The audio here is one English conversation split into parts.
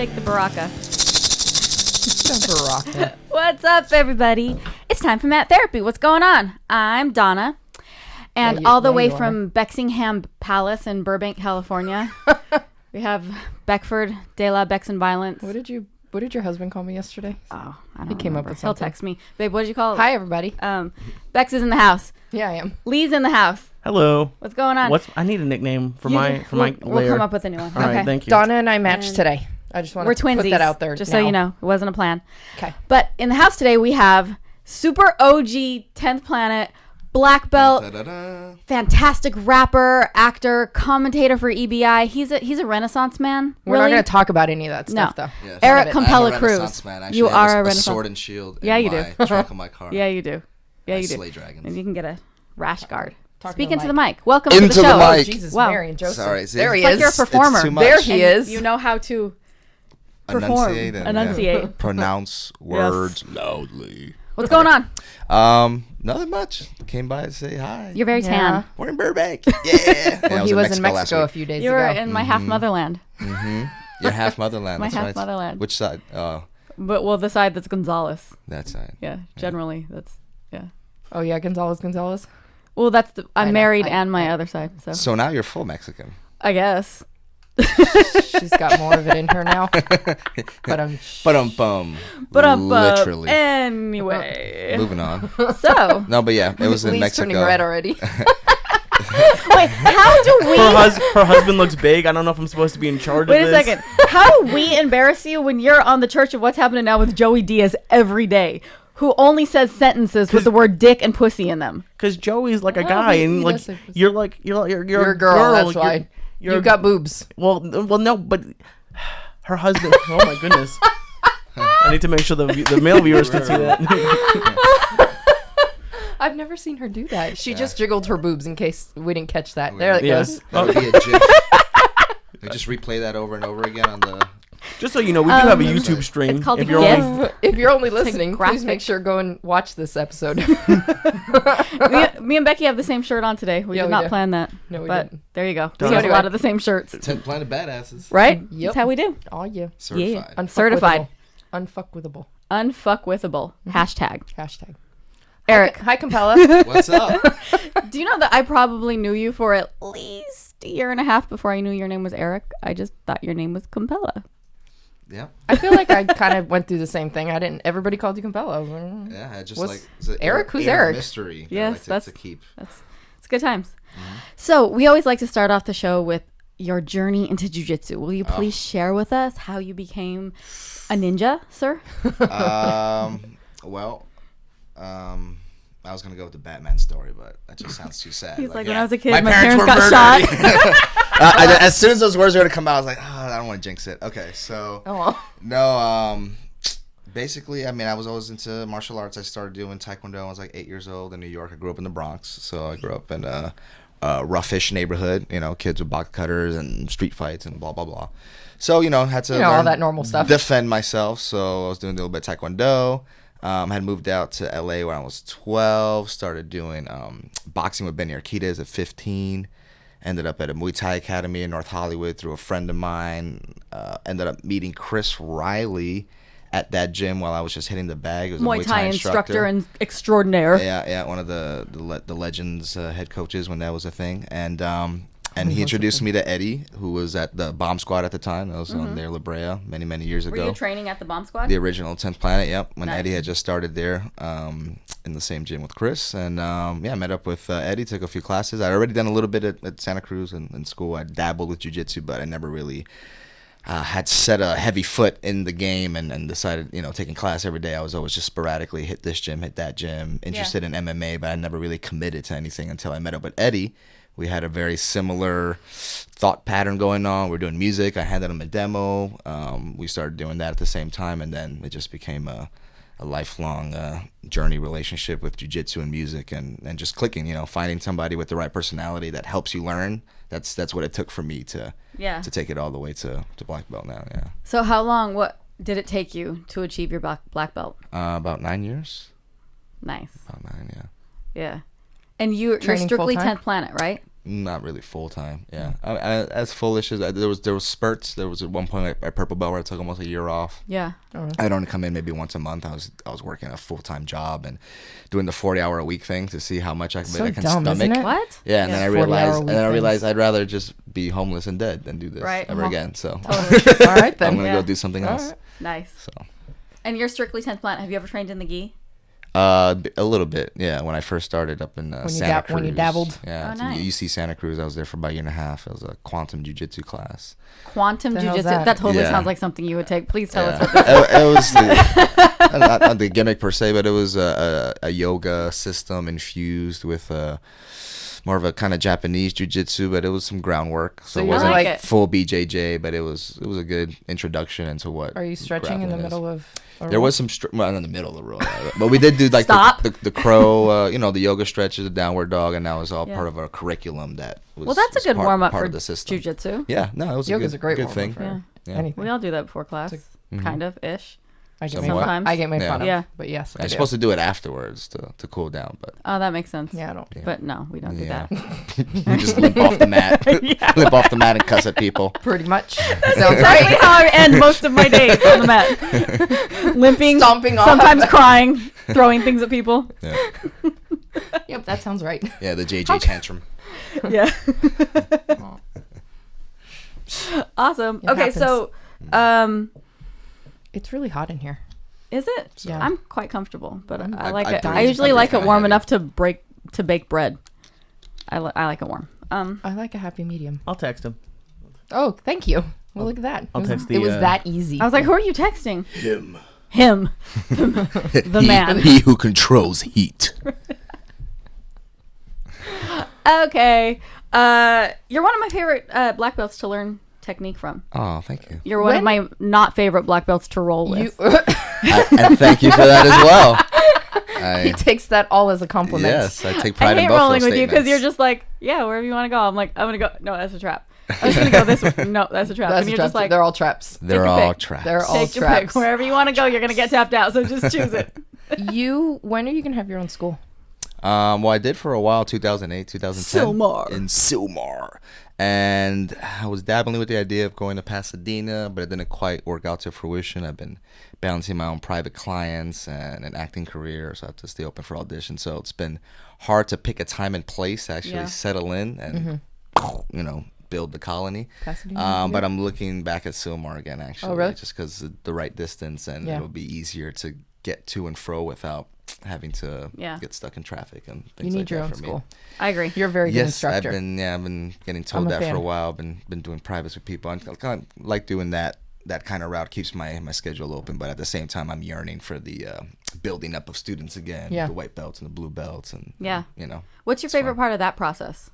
Shake the baraka. Baraka. What's up, everybody? It's time for Matt Therapy. What's going on? I'm Donna. And all the way from Bexingham Palace in Burbank, California, we have Beckford de la Bex and Violence. What did your husband call me yesterday? Oh, I don't He came remember. up with He'll something. text me. Babe, what did you call it? Hi, everybody. Bex is in the house. Yeah, I am. Lee's in the house. Hello. What's going on? I need a nickname for my We'll layer. come up with a new one. All okay. right, thank you. Donna and I matched today. I just want We're to twinsies. put that out there. Just now. so you know, it wasn't a plan. Okay. But in the house today, we have super OG 10th Planet, black belt, fantastic rapper, actor, commentator for EBI. He's a Renaissance man. We're not going to talk about any of that stuff, though. Yes. Eric I'm Compella a Cruz. Renaissance man. Actually, You I have are a a Renaissance. sword and shield Yeah, in you my do. trunk of my car. Yeah, you do. Yeah, I you do. slay dragons. And you can get a rash guard. Talking Speak to into the the mic. Welcome to Into the the show. mic. Oh, Jesus, Wow. Mary and Joseph. Sorry, see? There he It's like is. you're a performer. It's too much. There he And is. You know how to perform. Enunciate. Pronounce words loudly. What's going on? Nothing much. Came by to say hi. You're very Yeah. tan. We're in Burbank. Yeah. Well, he was in Mexico a few days You were ago. in my half motherland. You're half motherland. My That's half right. motherland. Which side? Oh, But well, the side that's Gonzales. that side. Yeah, generally that's Oh, yeah, Gonzalez. Well, that's I I'm know. married and my other side. So So now you're full Mexican. I guess. She's got more of it in her now. But I'm... Literally. Anyway, Moving on. so No, but yeah, it was in Lee's Mexico. turning red already. wait, how do we? Her husband looks big. I don't know if I'm supposed to be in charge Wait of a this. second. How do we embarrass you when you're on the Church of What's Happening Now with Joey Diaz every day, who only says sentences with the word dick and pussy in them? Because Joey's like a guy, he and like does say pussy. you're You're a girl, that's why. You've got boobs. Well, no, but her husband. Oh my goodness. I need to make sure the male viewers can see that. I've never seen her do that. She just jiggled her boobs in case we didn't catch that. There it Yeah. goes. That would be a gif. We just replay that over and over again on the. Just so you know, we do have a YouTube stream. it's called if the you're GIF. only, If you're only listening, please graphic. make sure go and watch this episode. Me and Becky have the same shirt on today. We Yeah, did we not do. plan that. No, we but didn't. there you go. So We have anyway. a lot of the same shirts, 10th Planet Badasses. right? Yep. That's how we do. Oh, yeah. Certified. Certified. Unfuckwithable. Unfuckwithable. Hashtag. Hashtag. Eric, Hi, Compella. What's up? do you know that I probably knew you for at least a year and a half before I knew your name was Eric? I just thought your name was Compella. Yeah. I feel like I kind of went through the same thing. Everybody called you Compella. Yeah, I just What's- like it's an Eric? Who's air of Eric? Mystery. that I Yes, like that's to keep. It's good times. So we always like to start off the show with your journey into jiu-jitsu. Will you please share with us how you became a ninja, sir? Well, I was gonna go with the Batman story, but that just sounds too sad. He's like, when I was a kid, my my parents parents were got murdered. As soon as those words were gonna come out, I was like, I don't want to jinx it. Okay, so no, basically, I mean, I was always into martial arts. I started doing Taekwondo when I was like 8 years old in New York. I grew up in the Bronx, so I grew up in a roughish neighborhood. You know, kids with box cutters and street fights and blah blah blah. So had to all learn, that normal stuff. defend myself. So I was doing a little bit of Taekwondo. Had moved out to LA when I was 12. Started doing boxing with Benny Arquitas at 15. Ended up at a Muay Thai academy in North Hollywood through a friend of mine. Ended up meeting Chris Riley at that gym while I was just hitting the bag. It was a Muay Thai instructor and extraordinaire. Yeah, one of the Legends head coaches when that was a thing. And he introduced me to Eddie, who was at the Bomb Squad at the time. That was on there, La Brea, many years ago. Were you training at the Bomb Squad? The original 10th Planet, yep. When Nice. Eddie had just started there in the same gym with Chris. And, I met up with Eddie, took a few classes. I'd already done a little bit at Santa Cruz in school. I dabbled with jiu-jitsu, but I never really had set a heavy foot in the game and decided, taking class every day. I was always just sporadically hit this gym, hit that gym, interested in MMA, but I never really committed to anything until I met up with Eddie. We had a very similar thought pattern going on. We're doing music. I handed him a demo. We started doing that at the same time, and then it just became a lifelong journey relationship with jiu-jitsu and music and just clicking, finding somebody with the right personality that helps you learn. That's what it took for me to take it all the way to black belt now, yeah. So how long, what did it take you to achieve your black belt? About 9 years. Nice. About 9, yeah. Yeah. And you're Training strictly full-time? 10th Planet, right? Not really full time. Yeah, I, as foolish as there was spurts. There was at one point at purple belt where I took almost a year off. Yeah. I'd only come in maybe once a month. I was working a full time job and doing the 40-hour a week thing to see how much I can dumb, stomach. isn't it? What? Yeah, and then I 40-hour realized weekends. I'd rather just be homeless and dead than do this ever again. So Totally. All right, then. I'm gonna Yeah. go do something else. right. Nice. So. And you're strictly 10th plant. Have you ever trained in the gi? A little bit, yeah. When I first started up in Santa Cruz, when you dabbled? yeah, Oh, nice. UC Santa Cruz. I was there for about a year and a half. It was a quantum jiu-jitsu class. Quantum The hell's jiu-jitsu. that? That totally Yeah. sounds like something you would take. Please tell us Yeah. what this It was not the gimmick per se, but it was a yoga system infused with more of a kind of Japanese jiu-jitsu, but it was some groundwork. So it you're wasn't like it. full BJJ, but it was a good introduction into what. Are you stretching in the grappling is. middle of? There was some, well, in the middle of the row, but we did do like Stop. the crow, the yoga stretches, the downward dog, and that was all Yeah. part of our curriculum. That was Well, that's a was good warm-up part for of the system. jiu-jitsu. Yeah, no, it was Yoga's a a great good warm-up thing. for Yeah. Yeah. anything. We all do that before class. Kind of ish. I get Somewhat. Sometimes. I get made Yeah. fun of. Yeah. But yes, I You're do. supposed to do it afterwards to cool down, but Oh, that makes sense. Yeah, I don't. Yeah. But no, we don't do yeah, that. you just limp off the mat, limp off the mat and cuss at people. Pretty much. Sounds Exactly right. how I end most of my days on the mat. Limping, Stomping off. sometimes crying, throwing things at people. Yeah, Yep, that sounds right. yeah, the JJ tantrum. Yeah. Awesome. It Okay, so It's really hot in here. is it? Yeah. I'm quite comfortable, but I I- like I it. do. I usually I do like it kinda warm heavy. enough to bake bread. I like it warm. I like a happy medium. I'll text him. Oh, thank you. Well, look at that. I'll it was, text the, it was that easy. I was like, who are you texting? Him, Him. The man. he who controls heat. Okay. You're one of my favorite black belts to learn technique from. Oh, thank you. You're one of my not favorite black belts to roll with. And thank you for that as well. He takes that all as a compliment. Yes, I take I pride in hate both rolling those with you because you're statements. just like, yeah, wherever you want to go. I'm like, I'm gonna go. No, that's a trap. I was gonna go this way. No, that's a trap. That's and a you're trap. just like, They're all traps. They're your all pick. traps. They're all take your pick. traps. Wherever you want to go, you're gonna get tapped out. So just choose it. When are you gonna have your own school? Well, I did for a while, 2008, 2010. Sylmar. In Sylmar. And I was dabbling with the idea of going to Pasadena, but it didn't quite work out to fruition. I've been balancing my own private clients and an acting career, so I have to stay open for auditions. So it's been hard to pick a time and place to actually Yeah. settle in and, build the colony. Pasadena, But I'm looking back at Sylmar again, actually. Oh, really? Just because the right distance, and Yeah. it'll be easier to get to and fro without having to Yeah. get stuck in traffic and You things need like your that own for me. school. I agree. You're a very good Yes, instructor. I've been getting I'm told a that for fan. a while. Been doing privates with people. I kind of like doing that kind of route. Keeps my schedule open, but at the same time, I'm yearning for the building up of students again. Yeah. The white belts and the blue belts, and Yeah. What's your It's favorite fun. part of that process?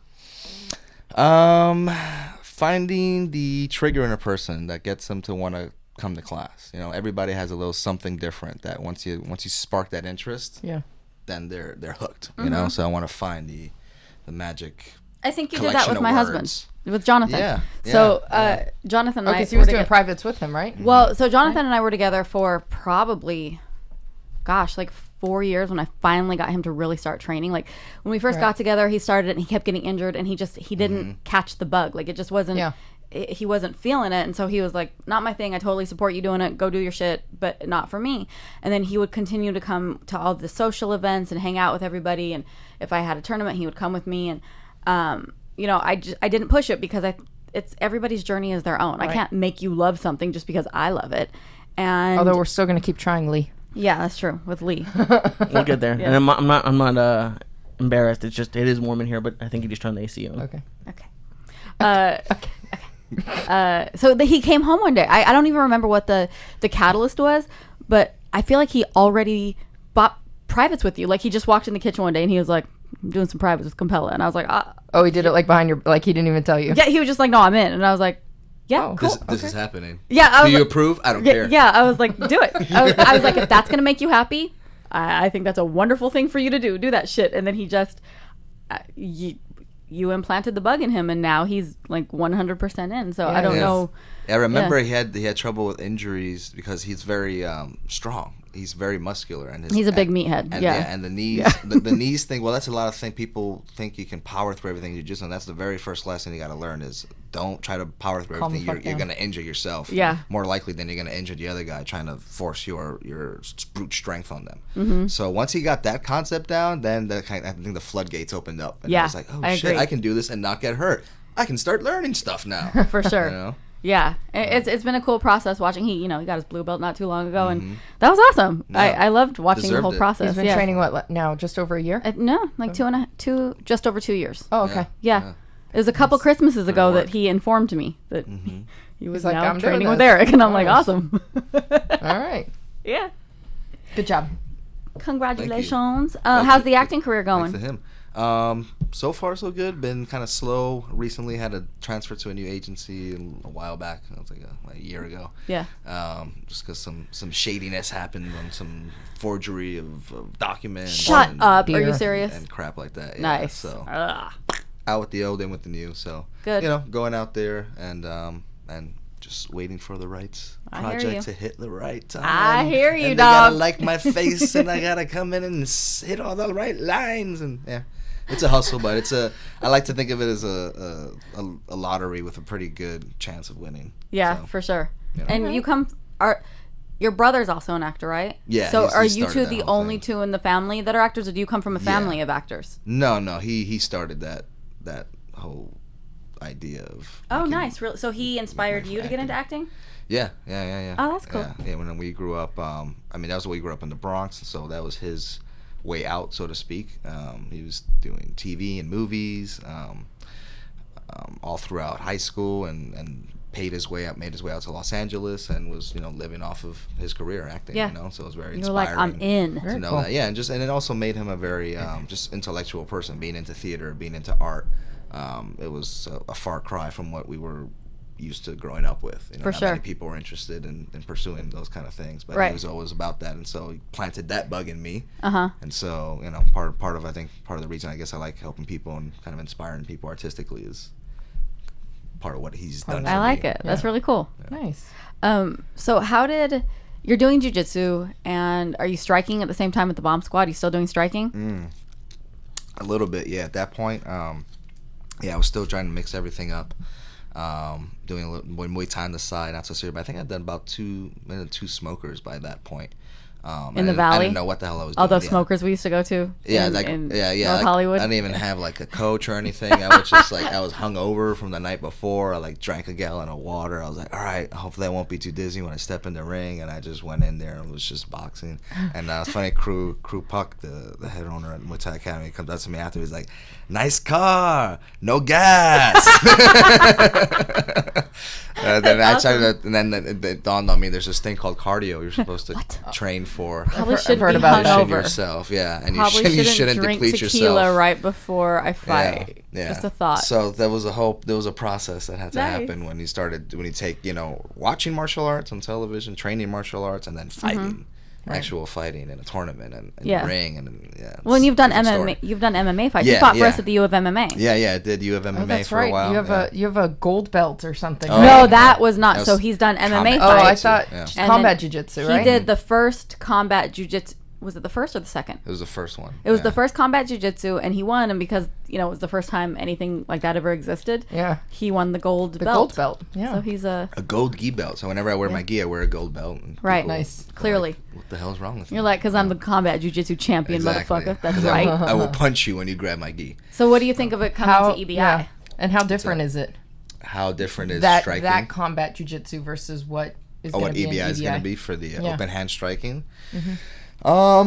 Finding the trigger in a person that gets them to want to come to class. Everybody has a little something different that once you spark that interest, Yeah. then they're hooked. Mm-hmm. So I want to find the magic. I think you did that Collection with of my words. husband, with Jonathan. Yeah, So yeah. Jonathan and I Because he was were doing toge- privates with him, right? Well, so Jonathan and I were together for probably, like 4 years when I finally got him to really start training. Like when we first Right. got together, he started it and he kept getting injured and he didn't catch the bug. Like it just wasn't, Yeah. he wasn't feeling it. And so he was like, not my thing. I totally support you doing it. Go do your shit, but not for me. And then he would continue to come to all the social events and hang out with everybody. And if I had a tournament, he would come with me. And, I didn't push it because it's everybody's journey is their own. I Right. can't make you love something just because I love it. And Although we're still going to keep trying, Lee. yeah, that's true with Lee. We'll get there. Yeah. And I'm not embarrassed. It's just it is warm in here, but I think you just turned the AC on. Okay. Okay. So he came home one day. I don't even remember what the catalyst was, but I feel like he already bought privates with you. Like he just walked in the kitchen one day and he was like, I'm doing some privates with Compella. And I was like, Oh, he did it like behind your, like he didn't even tell you. yeah, he was just like, no, I'm in. And I was like, yeah, Oh. cool. This is happening. Yeah, I Do was you like- approve? I don't Yeah, care. yeah, I was like, do it. I was like, if that's going to make you happy, I think that's a wonderful thing for you to do. Do that shit. And then he just, you implanted the bug in him and now he's like 100% in. So I don't Yes. know. I remember he had trouble with injuries because he's very strong. he's very muscular, and he's a big meathead. And, yeah. and the knees, the knees thing. Well, that's a lot of things. People think you can power through everything you just, and that's the very first lesson you got to learn is don't try to power through everything. You're going to injure yourself. Yeah. More likely than you're going to injure the other guy trying to force your brute strength on them. So once he got that concept down, then I think the floodgates opened up, and I was like, oh shit, agree. I can do this and not get hurt. I can start learning stuff now. For sure. You know? Yeah, it's been a cool process watching. He got his blue belt not too long ago, and that was awesome. Yeah. I loved watching the whole process. He's been training what now? Just over a year? No, like just over 2 years. Oh, okay. Yeah. It was a couple Christmases ago that he informed me that he was like, now I'm training doing with this. Erik, and I'm like, awesome. All right. Yeah. Good job. Congratulations. How's the acting career going? Thanks to him. So far so good. Been kind of slow. Recently had to transfer to a new agency a while back. It was like a year ago. Yeah. Just because some shadiness happened on some forgery of documents. Shut up. Are you serious? And crap like that. Yeah. Nice. So Ugh. out with the old, in with the new. So Good. Going out there and just waiting for the right project to hit the right time. I hear you, and dog. They gotta like my face, and I gotta come in and hit all the right lines, and yeah. It's a hustle, but I like to think of it as a lottery with a pretty good chance of winning. Yeah, So, for sure. you know. And your brother's also an actor, right? Yeah, So he are you started two that the whole only thing. two in the family that are actors, or do you come from a family of actors? No, he started that whole idea of. Oh, making- nice. Really? So he inspired you to get into acting? Yeah. Oh, that's cool. Yeah, when we grew up, that was when we grew up in the Bronx, so that was his way out, so to speak. He was doing TV and movies all throughout high school, and made his way out to Los Angeles, and was living off of his career acting. Yeah. So it was very You're like, inspiring. I'm in. To know cool. that, yeah, and it also made him a very just intellectual person, being into theater, being into art. It was a far cry from what we were used to growing up with. For not sure. many people were interested in pursuing those kind of things, but Right. he was always about that, and so he planted that bug in me. Uh-huh. And so part of the reason I guess I like helping people and kind of inspiring people artistically is part of what he's done. I for like me. it. That's really cool. Nice. So you're doing jiu-jitsu, and are you striking at the same time with the bomb squad? Are you still doing striking? A little bit, yeah. At that point, I was still trying to mix everything up. Doing a little Muay Thai on the side, not so serious. But I think I'd done about two smokers by that point. In the Valley? I didn't know what the hell I was doing. All those yeah. smokers we used to go to. Yeah, in North Hollywood. I didn't even have like a coach or anything. I was just I was hungover from the night before. I drank a gallon of water. I was like, all right, hopefully I won't be too dizzy when I step in the ring. And I just went in there and was just boxing. And it's funny, Cruz Puck, the head owner at Muay Thai Academy, comes up to me after. He's like, nice car, no gas. Then it dawned on me. There's this thing called cardio. You're supposed to train for. Probably should heard be about that. hungover. Yourself, yeah, and Probably you shouldn't drink deplete tequila yourself. right before I fight. Yeah. Just a thought. So there was a process that had to Nice. happen when you take watching martial arts on television, training martial arts, and then fighting, actual fighting in a tournament and Yeah. ring and yeah. Well, and you've done different MMA. story. You've done MMA fights. Yeah, you fought for yeah. us at the U of MMA. Yeah, I did U of MMA Oh, that's for right. a while. You have a gold belt or something. Oh, right? No, yeah. that was not. That So was he's done MMA combat Oh, I fights. thought Yeah. And combat then jiu-jitsu, right? He did the first combat jiu-jitsu. Was it the first or the second? It was the first one. It was yeah. the first combat jiu-jitsu, and he won. And because it was the first time anything like that ever existed, Yeah. he won the gold The belt. gold belt. Yeah. So he's a a gold gi belt. So whenever I wear my gi, I wear a gold belt. And Right. people Nice. go Clearly. like, what the hell's wrong with You're me? like, because I'm the combat jiu-jitsu champion, Exactly. motherfucker. That's 'Cause right. I will punch you when you grab my gi. So what do you think of it coming to EBI? Yeah. And how different is it? How different is That striking? combat jiu-jitsu versus what is Oh, going what to be in EBI is EBI? going to be for the Yeah. open hand striking. Well,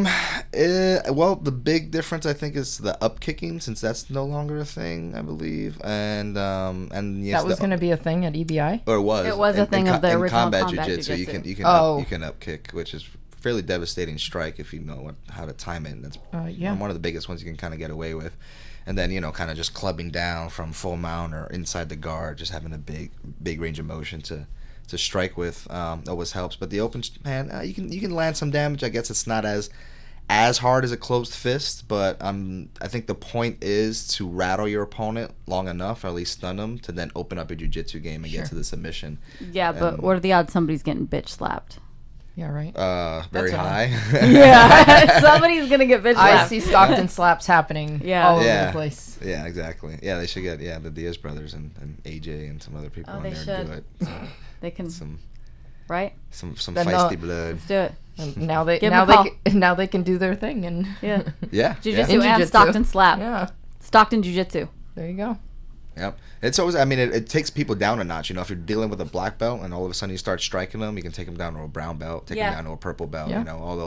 the big difference I think is the up kicking, since that's no longer a thing, I believe, and yes, That was going to be a thing at EBI? or it was. It was a thing of the in original combat combat jiu-jitsu. You jiu-jitsu. can up kick, which is fairly devastating strike if you know how to time it. And that's Yeah. one of the biggest ones you can kind of get away with. And then kind of just clubbing down from full mount or inside the guard, just having a big range of motion to strike with always helps. But the open hand, you can land some damage. I guess it's not as hard as a closed fist, but I think the point is to rattle your opponent long enough, or at least stun them, to then open up a jiu-jitsu game and get to the submission. Yeah, but what are the odds somebody's getting bitch slapped? Yeah, right. Very high. Yeah, somebody's gonna get bitch I slapped. see Stockton slaps happening all over the place. Yeah, exactly. Yeah, they should get the Diaz brothers and AJ and some other people in they there should. and do it. So, They can, some right? feisty blood. Let's do it. And now they Give 'em a call. now they can do their thing and Yeah. Yeah. Jiu-jitsu In and jiu-jitsu. Stockton slap. yeah. Stockton Jiu-jitsu. There you go. Yep. It's always. I mean, it takes people down a notch. You know, if you're dealing with a black belt and all of a sudden you start striking them, you can take them down to a brown belt, take them down to a purple belt. Yeah. You know, all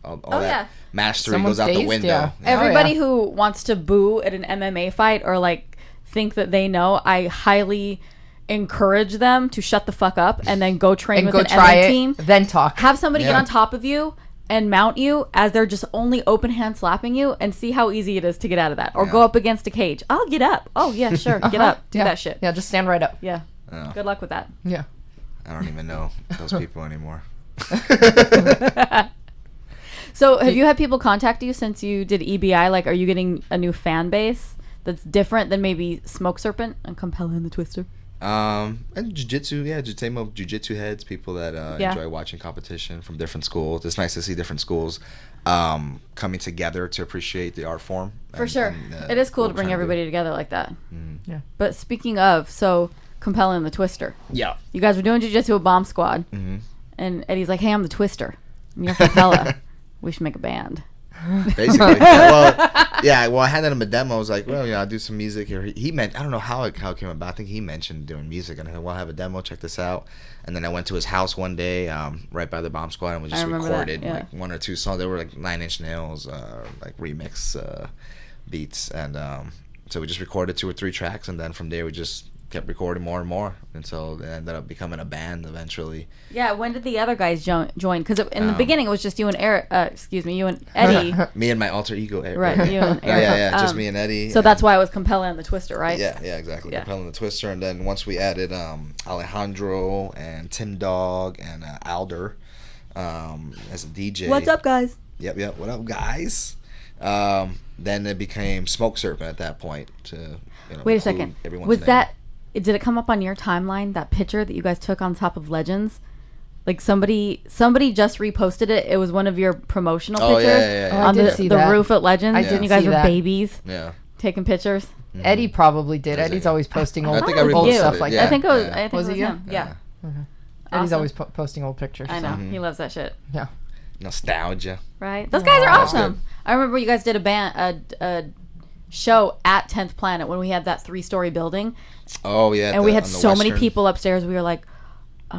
Oh, that yeah. mastery Someone's goes out the dazed, window. yeah. Everybody yeah. who wants to boo at an MMA fight or like think that they know, I highly encourage them to shut the fuck up and then go train And with go an try MMA it, team. then talk. Have somebody get Yeah. on top of you and mount you as they're just only open hand slapping you and see how easy it is to get out of that. Or go up against a cage. I'll get up. Oh, yeah, sure. Get up. Do yeah. that shit. Yeah, just stand right up. Yeah. Oh. Good luck with that. Yeah. I don't even know those people anymore. So have you had people contact you since you did EBI? Like, are you getting a new fan base that's different than maybe Smoke Serpent and Compella and the Twister? And jiu-jitsu, same old jiu-jitsu heads, people that enjoy watching competition from different schools. It's nice to see different schools coming together to appreciate the art form. For sure. It is cool to bring everybody together like that. Yeah. But speaking of, so Compella and the Twister. Yeah. You guys were doing jiu-jitsu with Bomb Squad. And Eddie's like, hey, I'm the Twister. And you're Compella. We should make a band. Basically. Well, I handed him a demo. I was like, well, I'll do some music here. He meant, I don't know how it came about. I think he mentioned doing music. And I said, well, I have a demo. Check this out. And then I went to his house one day, right by the Bomb Squad, and we just recorded like one or two songs. They were like 9 Inch Nails, like remix beats. And so we just recorded 2 or 3 tracks. And then from there, we just kept recording more and more until they ended up becoming a band eventually. Yeah, when did the other guys join? Because in the beginning it was just you and Eric. You and Eddie. Me and my alter ego, Eric. Right, you and Erik. Yeah, just me and Eddie. So that's why it was Compella and the Twister, right? Yeah, exactly. Yeah. Compelling the Twister, and then once we added Alejandro and Tim Dog and Alder as a DJ. What's up, guys? Yep. What up, guys? Then it became Smoke Serpent at that point. To wait a second. Was that? Did it come up on your timeline, that picture that you guys took on top of Legends? Like somebody just reposted it. It was one of your promotional pictures on the roof at Legends, and you guys were babies. Yeah. Taking pictures. Eddie probably did. Eddie's always posting old stuff like that. I think it was. Was it him? Yeah. Eddie's always posting old pictures. I know. He loves that shit. Yeah. Nostalgia. Right. Those guys are awesome. I remember you guys did a show at 10th Planet when we had that 3-story building. Oh yeah. And we had so many people upstairs. We were like, I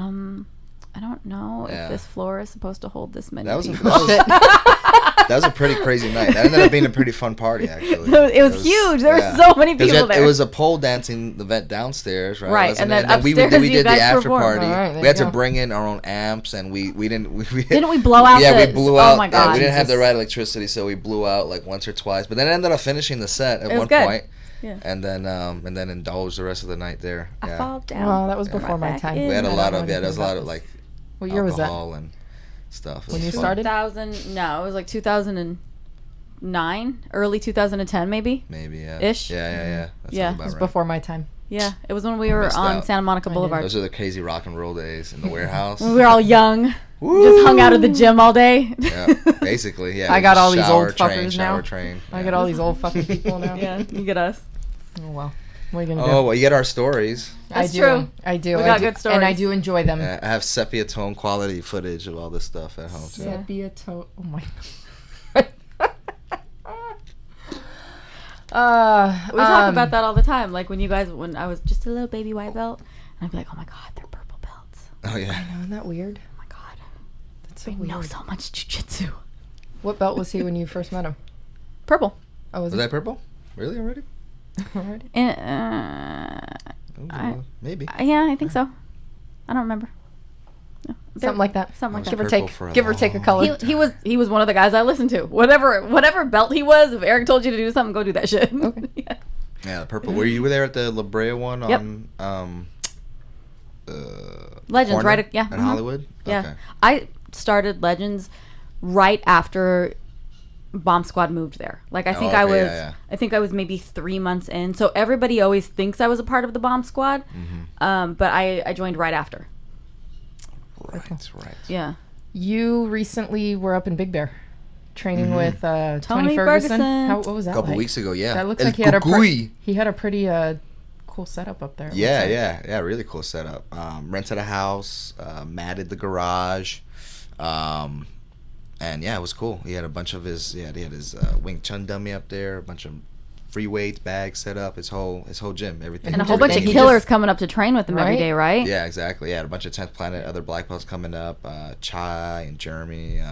don't know if this floor is supposed to hold this many people. That was a pretty crazy night. That ended up being a pretty fun party, actually. It was huge. There were so many people there. It was a pole dancing event downstairs, right? Right, and then upstairs we did the after performed. party. Right, we had to bring in our own amps, and we didn't. Didn't we blow out? Yeah, we blew out. Oh my god! We didn't have the right electricity, so we blew out like once or twice. But then I ended up finishing the set at one point. Yeah. And then indulged the rest of the night there. I fall down. Well, that was before my time. We had a lot of there was a lot of like. What year was that? And stuff. When you started? 2000. No, it was like 2009, early 2010, maybe. Maybe Ish. Yeah. It was before my time. Yeah, it was when we were on Santa Monica Boulevard. Those are the crazy rock and roll days in the warehouse. When we were all young. Just hung out at the gym all day. Yeah, basically, yeah. I got all these old fuckers now. I got all these old fucking people now. Yeah, you get us. Oh well. What are you gonna do? Oh well, you get our stories. That's true. I do. We got good stories, and I do enjoy them. I have sepia tone quality footage of all this stuff at home. Too. Sepia tone. Oh my god. We talk about that all the time. Like when I was just a little baby white belt, and I'd be like, oh my god, they're purple belts. Oh yeah. I know, isn't that weird? Oh my god, that's so we weird. know so much jiu-jitsu. What belt was he when you first met him? Purple. Oh, was that purple? Really already? Already? Maybe. Yeah, I think so. I don't remember. No, something like that. Something like give that. Give or take a color. He was one of the guys I listened to. Whatever belt he was, if Erik told you to do something, go do that shit. Okay. Yeah, the purple. Were you there at the La Brea one on Legends, right? Yeah. In Hollywood? Yeah. Okay. I started Legends right after Bomb Squad moved there. Like I think I think I was maybe 3 months in. So everybody always thinks I was a part of the Bomb Squad. But I joined right after. Right. Yeah. You recently were up in Big Bear training with Tony Ferguson. What was that A couple like? weeks ago, yeah. That looks El like he had a Cucuy. pretty cool setup up there. Yeah, really cool setup. Rented a house, matted the garage, and yeah, it was cool. He had a bunch of his Wing Chun dummy up there, a bunch of free weights, bags set up, his whole gym, everything. And a whole bunch of killers coming up to train with him every day, right? Yeah, exactly. Yeah, a bunch of 10th Planet, other black belts coming up. Chai and Jeremy.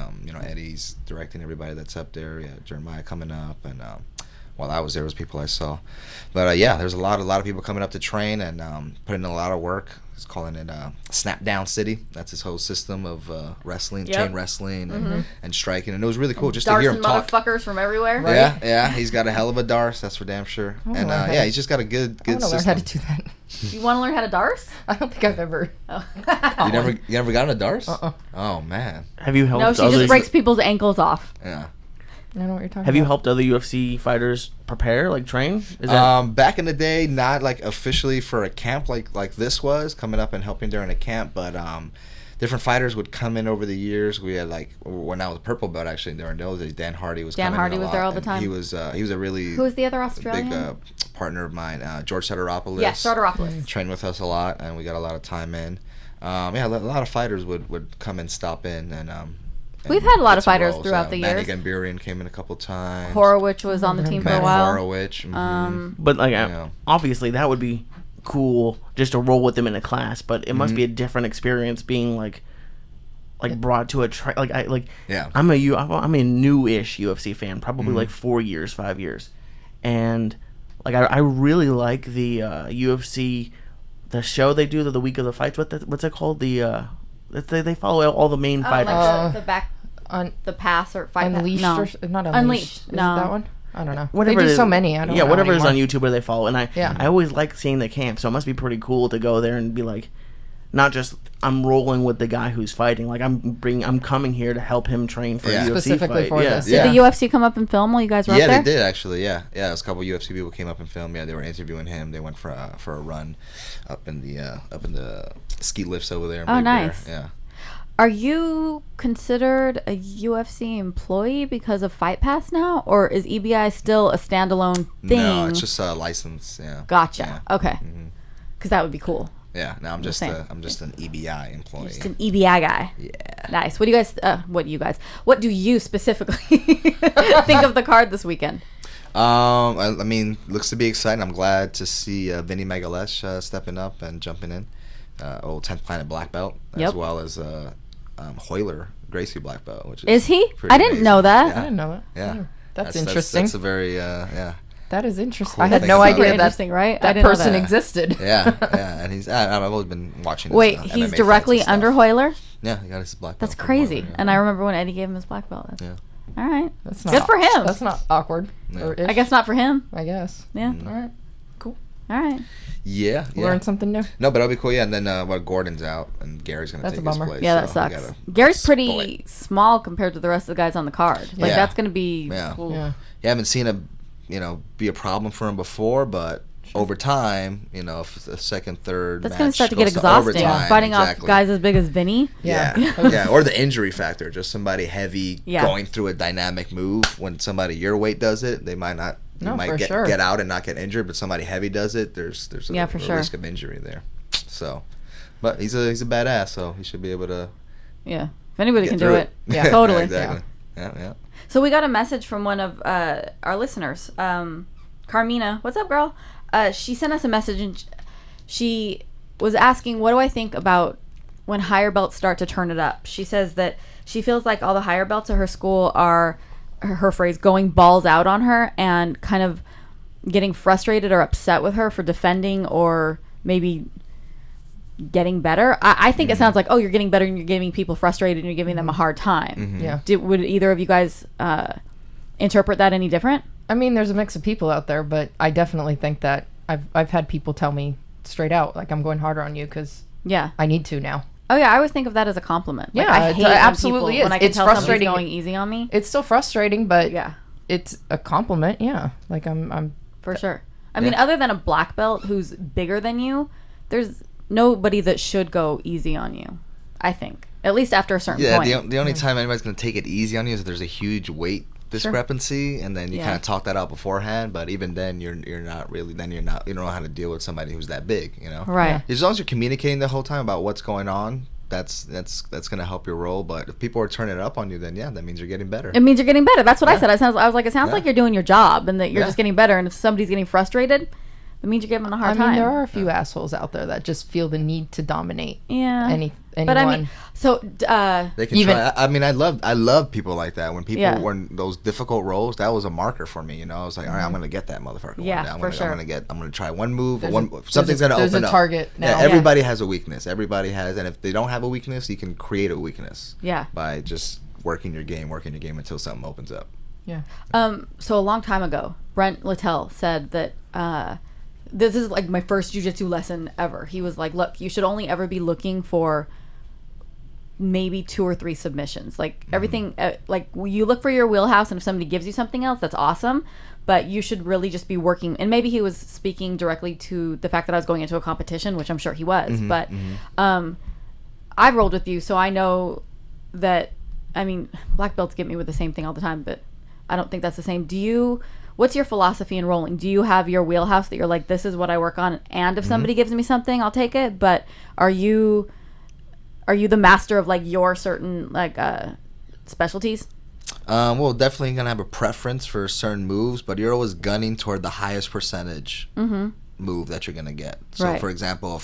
Eddie's directing everybody that's up there. Yeah, Jeremiah coming up, and while I was there, was people I saw. But yeah, there's a lot of people coming up to train and putting in a lot of work. He's calling it Snap Down City. That's his whole system of wrestling, chain wrestling, and striking. And it was really cool just to hear him talk. Motherfuckers from everywhere. Right? Yeah. He's got a hell of a darce, that's for damn sure. And he's just got a good I want to learn system. how to do that. You want to learn how to darce? I don't think I've ever. You never got on a darce? Oh man. Have you helped? No, she just breaks people's ankles off. Yeah. I know what you're talking about. Have you helped other UFC fighters prepare, like train? Is that... Back in the day, not like officially for a camp like this was, coming up and helping during a camp, but different fighters would come in over the years. We had when I was a purple belt, actually, during those days, Dan Hardy was coming in a lot, there all the time. He was a really Who was the other Australian? big partner of mine, George Soteropoulos. Yeah, Soteropoulos. Trained with us a lot, and we got a lot of time in. A lot of fighters would come and stop in, and we've had a lot of fighters throughout the Manny years. Gambirian came in a couple times. Horowitz was on the team for a while. Horowitz. But obviously that would be cool just to roll with them in a class. But it must be a different experience being like brought to a I'm a new-ish UFC fan, probably like 4 years, 5 years, and I really like the UFC, the show they do the week of the fights. What's it called? They follow all the main fighters. Like the back on the pass or fight Unleashed pass. No. Not Unleashed. Is No. it that one? I don't know. Whatever they do it so is. many. I don't know. Yeah, whatever is anymore. on YouTube where they follow, and I always like seeing the camp. So it must be pretty cool to go there and be like, not just I'm rolling with the guy who's fighting. Like I'm coming here to help him train for a UFC specifically fight. for this. Did the UFC come up and film while you guys were up there? Yeah, they did actually. Yeah, a couple of UFC people came up and filmed. Yeah, they were interviewing him. They went for a run up in the ski lifts over there. In Oh, Big Bear. nice. Yeah. Are you considered a UFC employee because of Fight Pass now, or is EBI still a standalone thing? No, it's just a license. Yeah. Gotcha. Yeah. Okay. Because that would be cool. Yeah. No, I'm just an EBI employee. Just an EBI guy. Yeah. Nice. What do you specifically think of the card this weekend? I mean, looks to be exciting. I'm glad to see Vinny Magalesh stepping up and jumping in. Old 10th Planet black belt, as well as Hoyler Gracie black belt. Which is he? pretty I didn't amazing. know that. I didn't know that. Yeah. That's interesting. That's a very That is interesting. Cool I had thing no about idea it. that Interesting, right? I that didn't know person that. existed. yeah, and he's. I've always been watching. His, Wait, MMA he's fights directly and stuff. under Hoyler? Yeah, he got his black belt. That's from crazy. Hoyler, yeah. And I remember when Eddie gave him his black belt. Yeah. All right. That's not, good for him. That's not awkward. No. Or-ish, I guess not for him. I guess. Yeah. All right. Cool. All right. Yeah. Learn something new. No, but that'll be cool. Yeah, and then Gordon's out, and Gary's gonna That's take a his bummer. place. Yeah, that so we sucks. gotta Gary's pretty split. small compared to the rest of the guys on the card. Like, Yeah. that's going to be... Yeah. Ooh. Yeah. You haven't seen be a problem for him before, but over time, if the second, third That's match going to start to get goes exhausting. overtime, Fighting exactly. off guys as big as Vinny. Yeah, yeah, or the injury factor. Just somebody heavy Yeah. going through a dynamic move. When somebody your weight does it, they might not. You No, might for get sure. out and not get injured, but somebody heavy does it. There's a for sure. risk of injury there. So, but he's a badass, so he should be able to. Yeah. If anybody get can do through it. Yeah. Totally. Exactly. Yeah. So we got a message from one of our listeners, Carmina. What's up, girl? She sent us a message, and she was asking, what do I think about when higher belts start to turn it up? She says that she feels like all the higher belts at her school are, her phrase, going balls out on her and kind of getting frustrated or upset with her for defending or maybe getting better. I think it sounds like, oh, you're getting better and you're giving people frustrated and you're giving them a hard time. Yeah. Would either of you guys interpret that any different? I mean, there's a mix of people out there, but I definitely think that I've had people tell me straight out, like, I'm going harder on you because I need to now. Oh yeah, I always think of that as a compliment. Like, Yeah, I it hate when absolutely people, is. when I can It's tell frustrating. somebody's going easy on me. It's still frustrating, but Yeah, it's a compliment. Yeah, like I'm for sure. I mean, other than a black belt who's bigger than you, there's nobody that should go easy on you. I think at least after a certain point. Yeah, the only time anybody's going to take it easy on you is if there's a huge weight discrepancy, and then you kind of talk that out beforehand. But even then, you don't know how to deal with somebody who's that big, Right. As long as you're communicating the whole time about what's going on, that's going to help your role. But if people are turning it up on you, then that means you're getting better. It means you're getting better. That's what I said. I was like, it sounds like you're doing your job and that you're just getting better. And if somebody's getting frustrated, it means you're giving them a hard time. There are a few assholes out there that just feel the need to dominate. Anyone. But I mean, so they can try. I mean, I love people like that. When people were in those difficult roles, that was a marker for me. I was like, all right, I'm gonna get that motherfucker. Yeah, for sure. I'm gonna try one move. Something's gonna open up. There's a target now. Yeah, everybody has a weakness. Everybody has, and if they don't have a weakness, you can create a weakness. Yeah. By just working your game until something opens up. Yeah. So a long time ago, Brent Littell said that this is like my first jiu-jitsu lesson ever. He was like, look, you should only ever be looking for maybe 2 or 3 submissions. Like everything, like you look for your wheelhouse, and if somebody gives you something else, that's awesome. But you should really just be working. And maybe he was speaking directly to the fact that I was going into a competition, which I'm sure he was. But I've rolled with you, so I know that. I mean, black belts get me with the same thing all the time, but I don't think that's the same. What's your philosophy in rolling? Do you have your wheelhouse that you're like, this is what I work on, and if somebody gives me something, I'll take it? But are you the master of like your certain like specialties? Well, definitely gonna have a preference for certain moves, but you're always gunning toward the highest percentage move that you're gonna get. So, for example,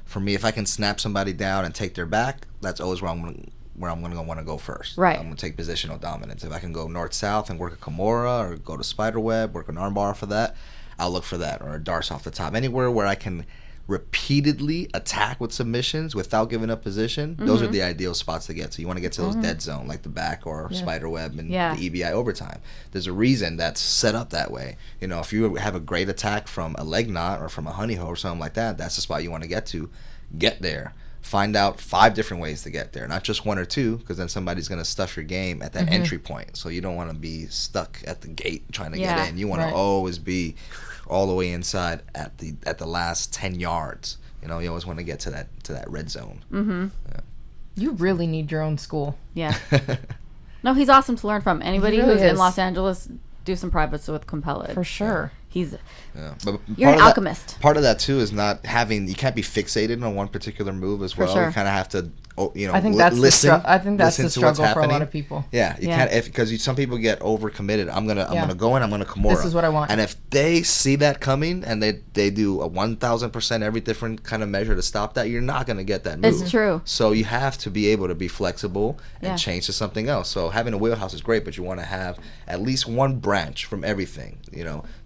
for me, if I can snap somebody down and take their back, that's always where I'm gonna want to go first. Right. I'm gonna take positional dominance. If I can go north-south and work a Kimura or go to spiderweb, work an armbar for that, I'll look for that, or a Darce off the top. Anywhere where I can repeatedly attack with submissions without giving up position, those are the ideal spots to get to. You want to get to those dead zone, like the back or spiderweb and the EBI overtime. There's a reason that's set up that way. If you have a great attack from a leg knot or from a honey hole or something like that, that's the spot you want to get to. Get there. Find out 5 different ways to get there, not just 1 or 2, because then somebody's going to stuff your game at that entry point. So you don't want to be stuck at the gate trying to get in. You want to always be all the way inside at the last 10 yards. You always want to get to that red zone. Yeah. You really need your own school. Yeah. No, he's awesome to learn from. Anybody who's in Los Angeles, do some privates with Compella. For sure. But you're an alchemist. Part of that too is not having. You can't be fixated on one particular move as well. You kind of have to, I think that's listen. I think that's the struggle for a lot of people. Yeah, you can't because some people get overcommitted. I'm gonna go in. I'm gonna Kimura. This is what I want. And if they see that coming and they do a 1,000% every different kind of measure to stop that, you're not gonna get that move. It's true. So you have to be able to be flexible and change to something else. So having a wheelhouse is great, but you want to have at least one branch from everything.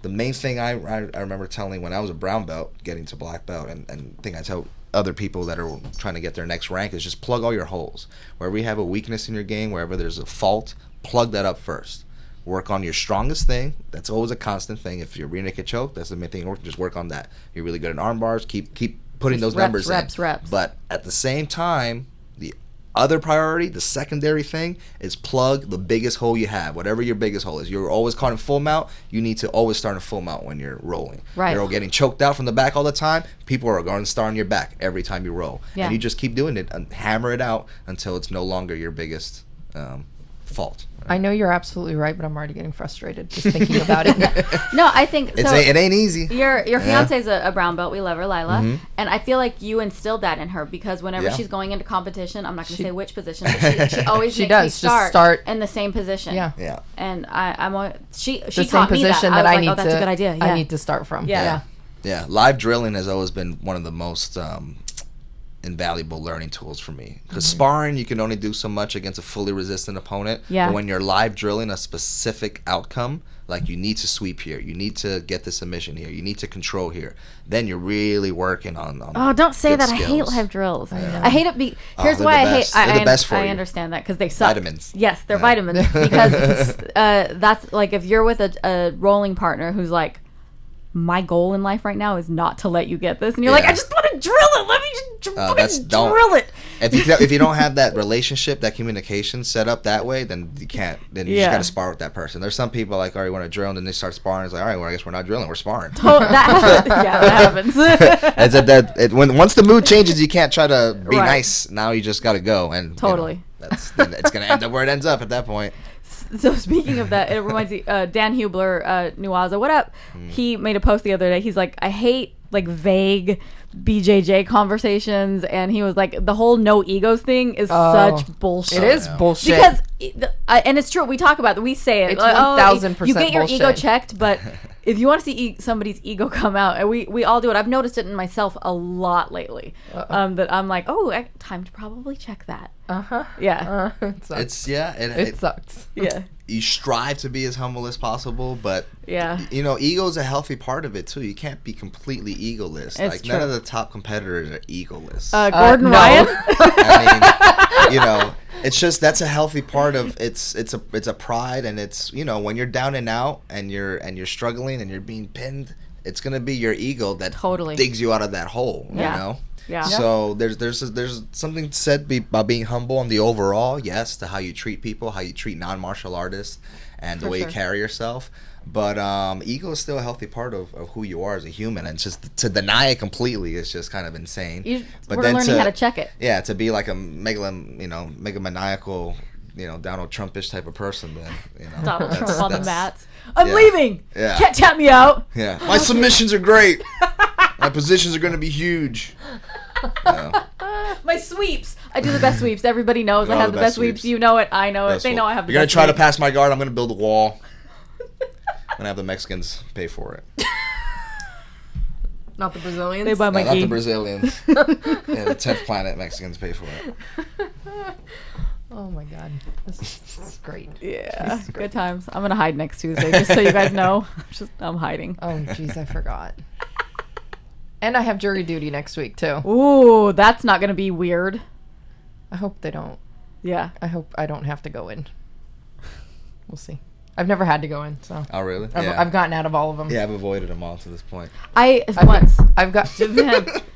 The main thing I remember telling when I was a brown belt, getting to black belt, and thing I tell other people that are trying to get their next rank is just plug all your holes. Wherever you have a weakness in your game, wherever there's a fault, plug that up first. Work on your strongest thing. That's always a constant thing. If your rear naked choke, that's the main thing. Just work on that. You're really good at arm bars. Keep putting those numbers in. Reps. But at the same time, the other priority, the secondary thing, is plug the biggest hole you have. Whatever your biggest hole is. You're always caught in full mount. You need to always start in full mount when you're rolling. Right. You're getting choked out from the back all the time. People are going to start on your back every time you roll. Yeah. And you just keep doing it and hammer it out until it's no longer your biggest fault. I know you're absolutely right, but I'm already getting frustrated just thinking about it. No, I think it ain't easy. Your fiance's a brown belt. We love her, Lila, and I feel like you instilled that in her because whenever she's going into competition, I'm not going to say which position, but she always makes me start in the same position. Yeah. And she the taught me that. Position that I need that's a good idea. Yeah. I need to start from. Yeah. Live drilling has always been one of the most invaluable learning tools for me because sparring you can only do so much against a fully resistant opponent, but when you're live drilling a specific outcome, like you need to sweep here, you need to get the submission here, you need to control here, then you're really working on don't say that skills. I hate live drills. I hate it here's why I hate they're the best for you. I understand that because they suck. Vitamins. Yes, they're vitamins because that's like if you're with a rolling partner who's like my goal in life right now is not to let you get this. And you're like, I just want to drill it. Let me just drill it. If you don't have that relationship, that communication set up that way, then you can't. Then you just got to spar with that person. There's some people like, all right, want to drill, and then they start sparring. It's like, all right, well, I guess we're not drilling, we're sparring. That happens. Once the mood changes, you can't try to be nice. Now you just got to go. And totally. It's going to end up where it ends up at that point. So speaking of that, it reminds me, Dan Hubler, Nuaza, what up? He made a post the other day. He's like, I hate like vague BJJ conversations, and he was like, the whole no egos thing is such bullshit. It is bullshit. Because, and it's true, we talk about it, we say it. It's 1,000% you get your bullshit. ego checked, but if you want to see somebody's ego come out, and we all do it. I've noticed it in myself a lot lately. That I'm like, time to probably check that. Yeah. It sucks. It sucks. Yeah. You strive to be as humble as possible, but ego is a healthy part of it too. You can't be completely egoless. It's true. None of the top competitors are egoless. Gordon Ryan. I mean, it's just that's a healthy part of it's a pride, and it's when you're down and out and you're struggling and you're being pinned, it's gonna be your ego that totally digs you out of that hole. Yeah. So there's something said about being humble on the overall, yes, to how you treat people, how you treat non-martial artists, and the way you carry yourself. But ego is still a healthy part of who you are as a human, and just to deny it completely is just kind of insane. We're learning how to check it. Yeah, to be like a megalomaniacal, Donald Trumpish type of person, then Donald Trump on the mats. I'm leaving. Yeah. Can't tap me out. Yeah, my submissions are great. My positions are going to be huge. My sweeps. I do the best sweeps. Everybody knows I have the best sweeps. You know it. I know it. They know I have the best sweeps. You're going to try to pass my guard. I'm going to build a wall. I'm going to have the Mexicans pay for it. Not the Brazilians? They buy my not the Brazilians. The 10th planet Mexicans pay for it. Oh my god. This is great. Yeah. This is good times. I'm going to hide next Tuesday, just so you guys know. I'm hiding. Oh, jeez, I forgot. And I have jury duty next week, too. Ooh, that's not going to be weird. I hope they don't. Yeah. I hope I don't have to go in. We'll see. I've never had to go in, so. Oh, really? I've gotten out of all of them. Yeah, I've avoided them all to this point. I've like, I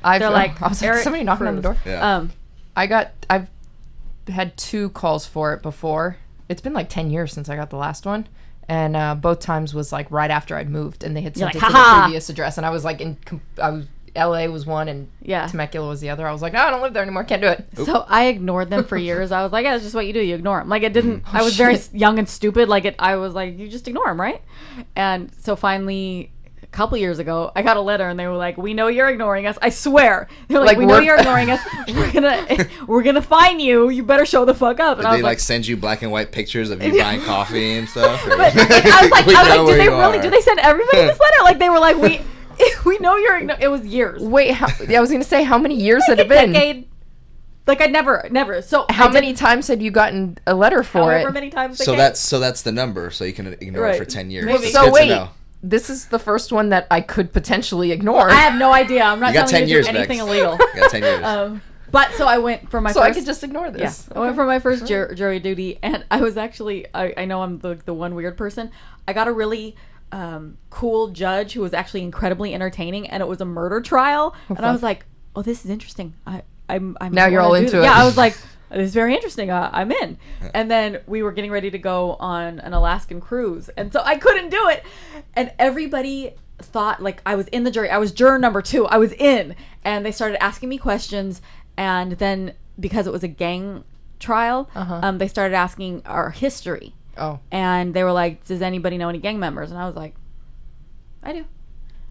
was like, somebody knocking on the door? Yeah. I've had 2 calls for it before. It's been like 10 years since I got the last one. And both times was like right after I'd moved, and they had sent it to the previous address. And I was like, LA was one, and Temecula was the other. I was like, no, I don't live there anymore. Can't do it. So I ignored them for years. I was like, it's just what you do. You ignore them. Like, it didn't. I was very young and stupid. I was like, you just ignore them, right? And so finally, a couple years ago, I got a letter, and they were like, we know you're ignoring us. I swear. They're like, we know you're ignoring us. We're gonna fine you. You better show the fuck up. And Did they send you black and white pictures of you buying coffee and stuff? But I was like, do they send everybody this letter? Like, they were like, we know you're it was years. Wait, I was going to say, how many years had it been? Decade. Like, I'd never. So how many times had you gotten a letter for it? However many times. So that's the number. So you can ignore it for 10 years. Maybe. So wait, this is the first one that I could potentially ignore. I have no idea. I'm not telling you to do anything illegal. You got 10 years. But so I went for my so first... I could just ignore this. Yeah. I went for my first jury duty, and I was actually... I know I'm the one weird person. I got a really... cool judge who was actually incredibly entertaining, and it was a murder trial, and I was like, oh, this is interesting. I'm now you're all into it. Yeah, I was like, this is very interesting. I'm in. And then we were getting ready to go on an Alaskan cruise, and so I couldn't do it, and everybody thought like I was in the jury. I was juror number 2. I was in, and they started asking me questions, and then because it was a gang trial, they started asking our history. Oh. And they were like, does anybody know any gang members? And I was like, I do.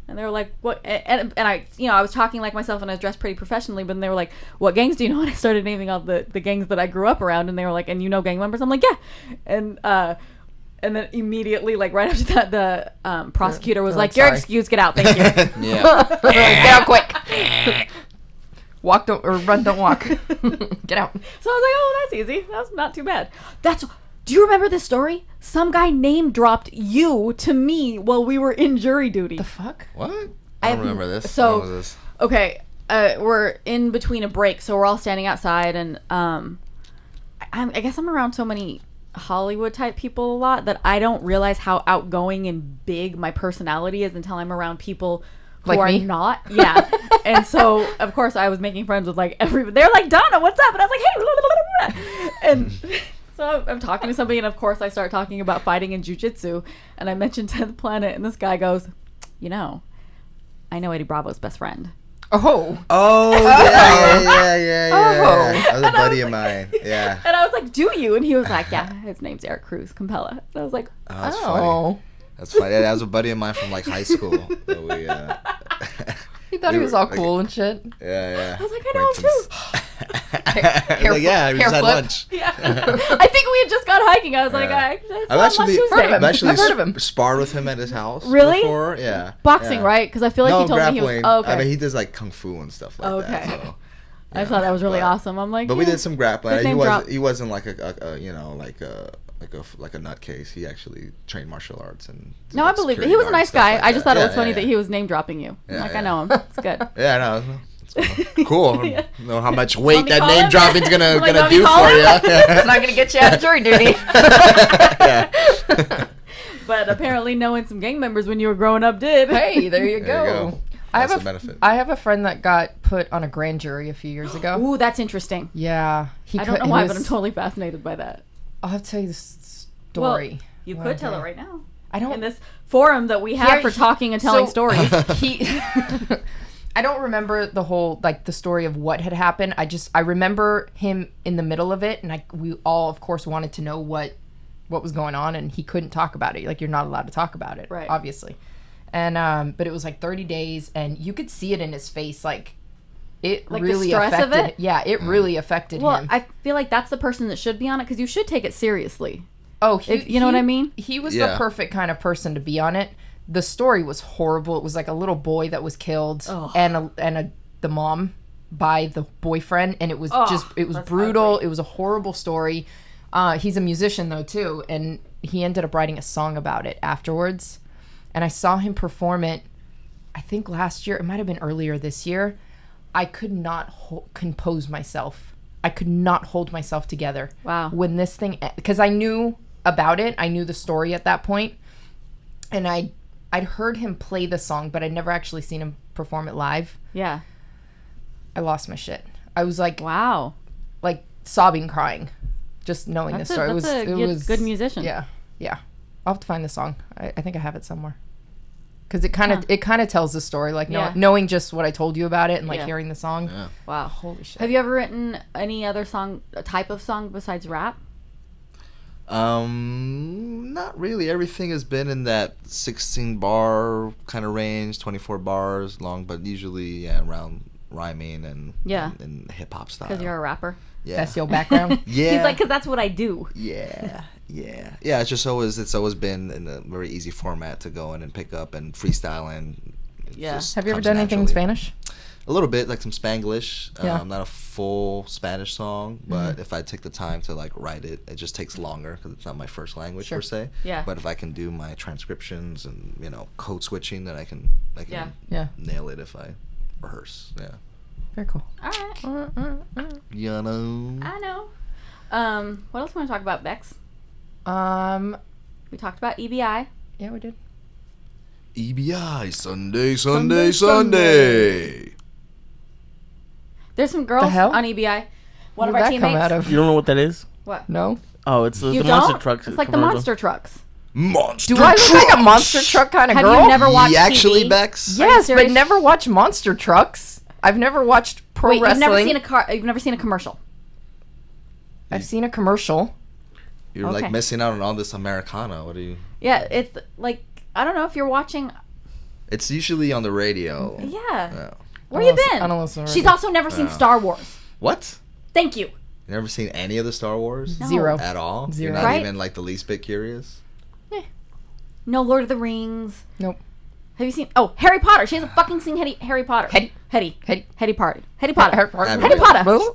And they were like, what? And I, I was talking like myself, and I was dressed pretty professionally, but then they were like, what gangs do you know? And I started naming all the gangs that I grew up around, and they were like, and you know gang members? I'm like, yeah. And then immediately, like right after that, the prosecutor was like, you're excused, get out, thank you. Yeah. Get out quick. Walk, don't, or run, don't walk. Get out. So I was like, oh, that's easy. That's not too bad. Do you remember this story? Some guy name dropped you to me while we were in jury duty. The fuck? What? I don't remember this. So, when was this? Okay, we're in between a break, so we're all standing outside, and I guess I'm around so many Hollywood type people a lot that I don't realize how outgoing and big my personality is until I'm around people who like are me? not. Yeah. And so, of course, I was making friends with like everybody. They're like, Donna, what's up? And I was like, hey. Blah, blah, blah, blah. And so I'm talking to somebody, and of course, I start talking about fighting and jiu-jitsu. And I mentioned 10th Planet, and this guy goes, I know Eddie Bravo's best friend. Oh, Yeah. Oh. That was a buddy of mine. Yeah. And I was like, do you? And he was like, yeah, his name's Erik Cruz, Compella. And I was like, That's funny. That's funny. Yeah, that was a buddy of mine from like high school. That we, he thought he was all cool and shit. Yeah. I was like, I know him too. Like, yeah, we just had lunch. Yeah. I think we had just gone hiking. I was like, I've actually I've heard of him. Sparred with him at his house. Really? Before. Yeah. Boxing, yeah. right? Because I feel like he told me he was. Oh, okay. I mean, he does like kung fu and stuff like that. So, I thought that was really awesome. I'm like, but we did some grappling. He wasn't like a nutcase. He actually trained martial arts and. No, I believe it. He was a nice guy. Like I just thought it was funny that he was name dropping you. I know him. It's good. Yeah, no. Cool. I don't know how much weight that name him? dropping's gonna Like, do for you. It's not gonna get you out of jury duty. But apparently, knowing some gang members when you were growing up did. Hey, there you There you go. go. I That's a benefit. have a friend that got put on a grand jury a few years ago. Ooh, that's interesting. Yeah, I don't know why, but I'm totally fascinated by that. I'll have to tell you the story. Well, you could tell it right now. I don't. In this forum that we have for talking and telling stories. I don't remember the whole the story of what had happened. I remember him in the middle of it, and we all of course wanted to know what was going on, and he couldn't talk about it. Like, you're not allowed to talk about it, right? Obviously. And but it was like 30 days, and you could see it in his face, it really affected it. Yeah, it really affected him. Well, I feel like that's the person that should be on it, because you should take it seriously. Oh, you know what I mean? He was the perfect kind of person to be on it. The story was horrible. It was like a little boy that was killed, and the mom by the boyfriend, and it was it was brutal. Ugly. It was a horrible story. He's a musician though too, and he ended up writing a song about it afterwards. And I saw him perform it, I think last year. It might have been earlier this year. I could not compose myself. I could not hold myself together. Wow. When this thing, because I knew about it. I knew the story at that point, and I'd heard him play the song, but I'd never actually seen him perform it live. Yeah. I lost my shit. I was like, wow, like sobbing, crying, just knowing this story. It was good musician. Yeah. I'll have to find the song. I think I have it somewhere. Because it kind of tells the story, knowing just what I told you about it, and hearing the song. Yeah. Wow, holy shit! Have you ever written any other type of song besides rap? Not really. Everything has been in that 16 bar kind of range, 24 bars long, but usually around rhyming and hip hop style. Because you're a rapper. Yeah, that's your background. Yeah, he's like, because that's what I do. Yeah. It's always been in a very easy format to go in and pick up and freestyle and. Yeah. Have you ever done anything in Spanish? A little bit, like some Spanglish. Not a full Spanish song, but if I take the time to write it, it just takes longer because it's not my first language per se. Yeah. But if I can do my transcriptions and code switching, then I can nail it if I rehearse. Yeah. Very cool. All right. You know. I know. What else do we want to talk about, Bex? We talked about EBI. Yeah, we did. EBI Sunday. There's some girls on EBI. One of our teammates. Come out of? You don't know what that is? What? No. Oh, it's the monster monster trucks. It's like the monster trucks. Do I look like a monster truck kind of girl? Have you never watched TV? Actually, Bex? Yes, but never watched monster trucks. I've never watched pro wrestling. You've never seen a commercial. I've seen a commercial. You're missing out on all this Americana. What are you? Yeah, it's like, I don't know if you're watching. It's usually on the radio. Yeah. Where you been? I don't listen to She's also never seen Star Wars. What? Thank you. You never seen any of the Star Wars? No. Zero. At all? Zero. You're not even the least bit curious? No Lord of the Rings. Nope. Have you seen? Oh, Harry Potter. She hasn't fucking seen Harry Potter. Hetty Potter. Hetty Potter.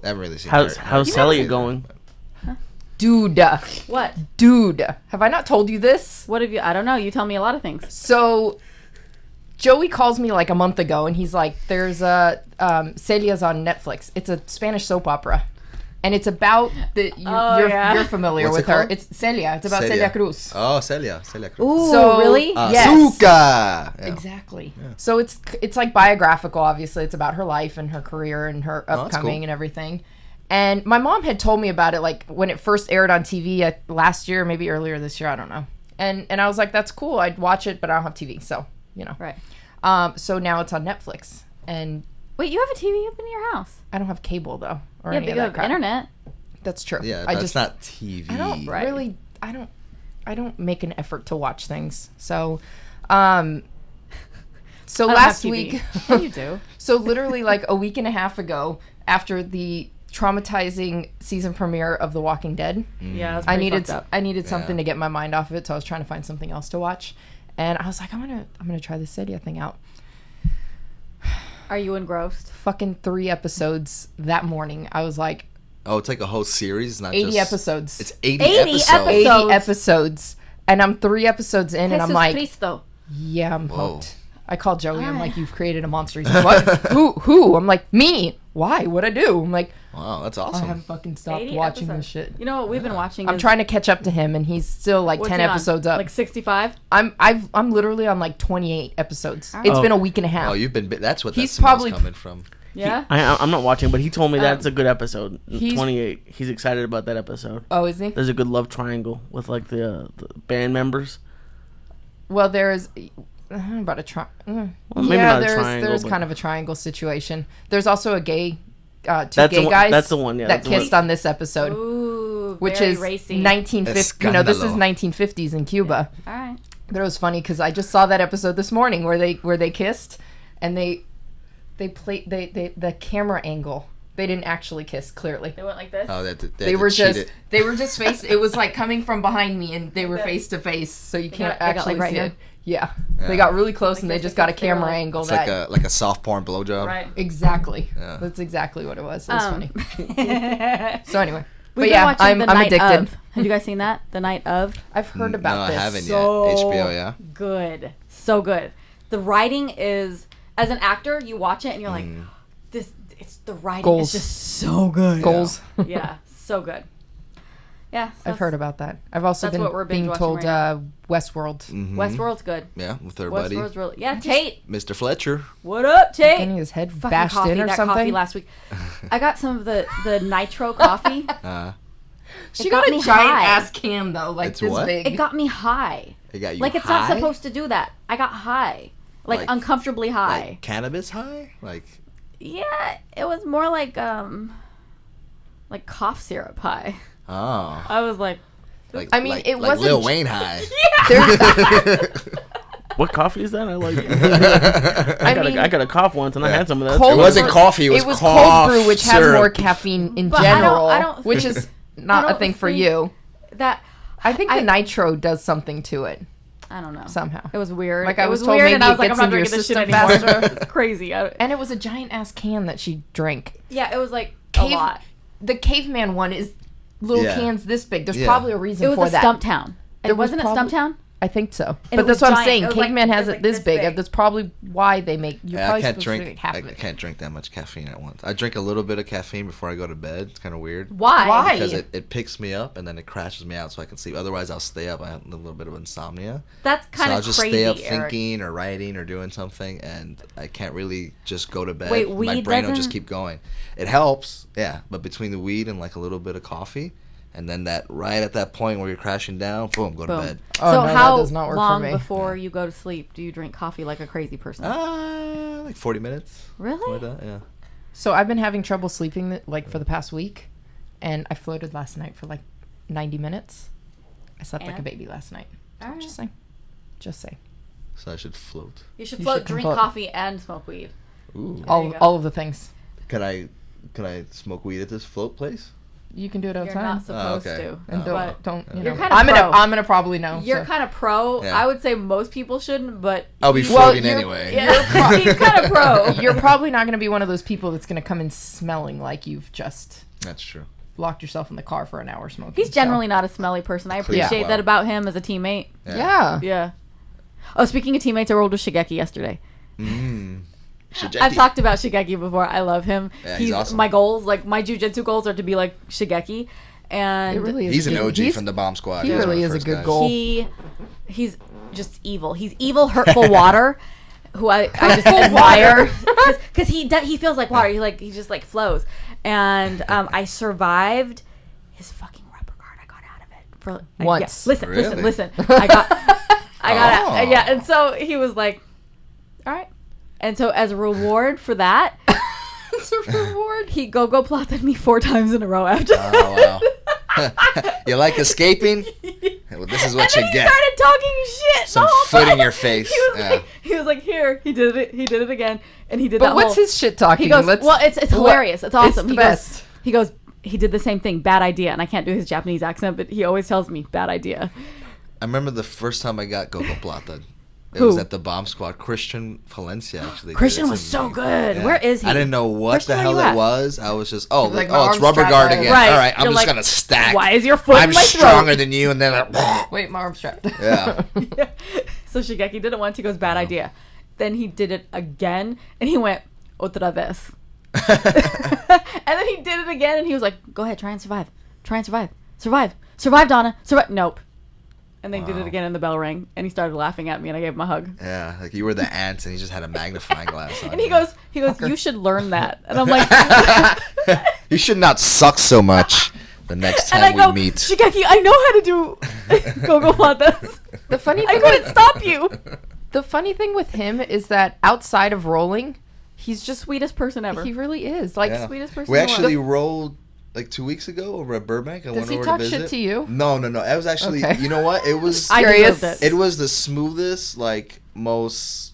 Haven't really seen How's Celia going? Dude. What? Dude. Have I not told you this? What have you? I don't know. You tell me a lot of things. So, Joey calls me a month ago, and he's like, there's Celia's on Netflix. It's a Spanish soap opera. And it's about you're familiar What's with it her. called? It's Celia. It's about Celia Cruz. Oh, Celia Cruz. Ooh, So, really? Yes. Azúcar. Yeah. Exactly. Yeah. So it's like biographical. Obviously, it's about her life and her career and her upcoming and everything. And my mom had told me about it like when it first aired on TV last year, maybe earlier this year. I don't know. And I was like, that's cool. I'd watch it, but I don't have TV, so Right. So now it's on Netflix. And wait, you have a TV up in your house? I don't have cable though, or Yeah, any but of you that have crap. internet. That's true. Yeah, I that's just not TV. I don't Right. really. I don't make an effort to watch things. So, last week. Yeah, you do. So literally like a week and a half ago, after the traumatizing season premiere of The Walking Dead, Yeah, I needed something to get my mind off of it. So I was trying to find something else to watch, and I was like, I'm gonna try this Celia thing out. Are you engrossed? Fucking 3 episodes that morning. I was like, Oh, it's like a whole series, not 80 just episodes. It's 80 episodes. 80 episodes, and I'm 3 episodes in, and I'm like, Cristo. yeah, I'm Whoa. hooked. I called Joey. I'm like, you've created a monster. He's like, what? Who? I'm like, me. Why? What'd I do? I'm like, wow, that's I awesome. haven't fucking stopped 80 watching episodes. this shit. You know what we've been watching? I'm trying to catch up to him, and he's still like 10 episodes up. Like 65? I'm literally on like 28 episodes. Right. It's been a week and a half. Oh, you've been. That's what He's that smell's probably- coming from. Yeah. I'm not watching, but he told me that's a good episode. he's- 28. He's excited about that episode. Oh, is he? There's a good love triangle with like the band members. Well, there's about a Well, maybe not a triangle, there's but- kind of a triangle situation. There's also a gay, two That's gay the one- guys. that's the one, yeah, that that's the one. kissed on this episode, Ooh, which very is racy. 1950. You know, this is Escándalo. 1950s in Cuba. All right. But it was funny because I just saw that episode this morning where they kissed, and they played the camera angle. They didn't actually kiss. Clearly, They went like this? Oh, they were just face. It was like coming from behind me, and they were face to face, so you can't got, like, actually right see here? it. Yeah, they got really close, and they this, just like got a this, they were camera like- angle. It's That like a soft porn blowjob. Right. exactly. Yeah. That's exactly what it was. It was funny. We've So anyway, been but yeah, watching I'm The Night addicted. Of. Have you guys seen that? The Night of? I've heard about No, this. I haven't So yet. HBO, yeah. Good. So good. The writing is, as an actor, you watch it and you're like, it's the writing Goals. is just so good. Goals. Yeah, so good. Yeah. So I've heard about that. I've also that's what we're been binge told watching right Westworld. Mhm. Westworld's good. Yeah, with their buddy, Westworld's really, yeah, Tate. Mr. Fletcher. What up, Tate? Getting his head Fucking bashed coffee, in or that something. coffee last week. I got some of the nitro coffee. She It got got a me giant high. ass can though, like It's this what? big. It got me high. It got you Like it's high? not supposed to do that. I got high. Like uncomfortably high. Like cannabis high? Like Yeah, it was more like cough syrup high. oh, I was like, I mean, like, it like wasn't Lil j- Wayne high. What coffee is that? I like. mean, I got a cough once, and I had some of that. cold It wasn't coffee. It was cold cough brew, which has syrup. more caffeine in But I don't- general, I don't which think- is not I a don't thing for think- you. that. I think the nitro does something to it I don't know. somehow. It was weird. Like, I it was was told weird, and maybe I was it like, gets I'm not into your drinking this shit system anymore. faster. It's crazy. And it was a giant ass can that she drank. Yeah, it was like Cave- a lot. The caveman one is little Yeah. cans this big. There's Yeah. probably a reason It was for a that. Stumptown. There It was wasn't probably- a Stumptown. I think so. And But it was that's what I'm giant. saying. It was like- Caveman it has was it like this this big. big. That's probably why they make. You're Yeah, I probably can't supposed drink. to drink half I of it. can't drink that much caffeine at once. I drink a little bit of caffeine before I go to bed. It's kind of weird. Why? Why? Because it picks me up and then it crashes me out so I can sleep. Otherwise, I'll stay up. I have a little bit of insomnia. That's So kind I'll of just crazy. stay up Eric. thinking or writing or doing something, and I can't really just go to bed. Wait, My weed brain will doesn't- just keep going. It helps, yeah. But between the weed and like a little bit of coffee, and then that right at that point where you're crashing down, boom, go to Boom. bed. Oh, So no, that how does not work for long me. before you go to sleep do you drink coffee like a crazy person? Like 40 minutes. Really? Something like that, yeah. So I've been having trouble sleeping like for the past week, and I floated last night for like 90 minutes. I slept like a And? baby last night. All right. Just saying. Just saying. So I should float. You should You float, should drink float. coffee, and smoke weed. Ooh. There you go. All of the things. Can I smoke weed at this float place? You can do it You're outside. not supposed okay. to. And but don't you You're know? kinda I'm pro. gonna probably know. You're so. kind of pro. Yeah. I would say most people shouldn't, but I'll be you- floating you're- anyway. Yeah, he's kind of pro. You're probably not gonna be one of those people that's gonna come in smelling like you've just That's true. locked yourself in the car for an hour smoking. He's generally not a smelly person. I Clean appreciate up that well. about him as a teammate. Yeah. Yeah. Oh, speaking of teammates, I rolled with Shigeki yesterday. Mm. I've talked about Shigeki before. I love him. Yeah, he's awesome. My goals, like my jiu-jitsu goals, are to be like Shigeki, and it really is. He's an OG from the Bomb Squad. He really is a good goal. He's just evil. He's evil, hurtful water. Who I just admire because he feels like water. He just like flows. And I survived his fucking rubber guard. I got out of it for once. Yeah. Listen. I got out. Yeah. And so he was like, all right. And so as a reward for that, he go plotted me 4 times in a row after. Oh wow! You like escaping? Well, this is what you get. He started talking shit. Some foot in your face. He was like, here. He did it again, and he did. But what's his shit talking? He goes, well, it's hilarious. It's awesome. It's the best. He goes, he did the same thing. Bad idea, and I can't do his Japanese accent, but he always tells me bad idea. I remember the first time I got Gogo Plata. It was at the Bomb Squad. Christian Valencia actually. Christian was so good. Yeah. Where is he? I didn't know what the hell it was. I was just, it's rubber guard again. Right. All right, I'm just gonna stack. Why is your foot in my throat? I'm stronger than you, and then wait, my arm's strapped. Yeah. So Shigeki did it once. He goes, bad idea. Then he did it again, and he went otra vez. And then he did it again, and he was like, go ahead, try and survive. Survive, Donna. Survive. Nope. And they did it again, and the bell rang, and he started laughing at me, and I gave him a hug. Yeah, like you were the ants, and he just had a magnifying glass on. And he goes, you should learn that. And I'm like, you should not suck so much the next time we meet. Shigeki, I know how to do go Platas. The funny thing I couldn't stop you. The funny thing with him is that outside of rolling, he's just sweetest person ever. He really is sweetest person. We actually rolled like 2 weeks ago over at Burbank. Does he talk shit to you? No. It was actually, you know what? It was curious. It was the smoothest, like most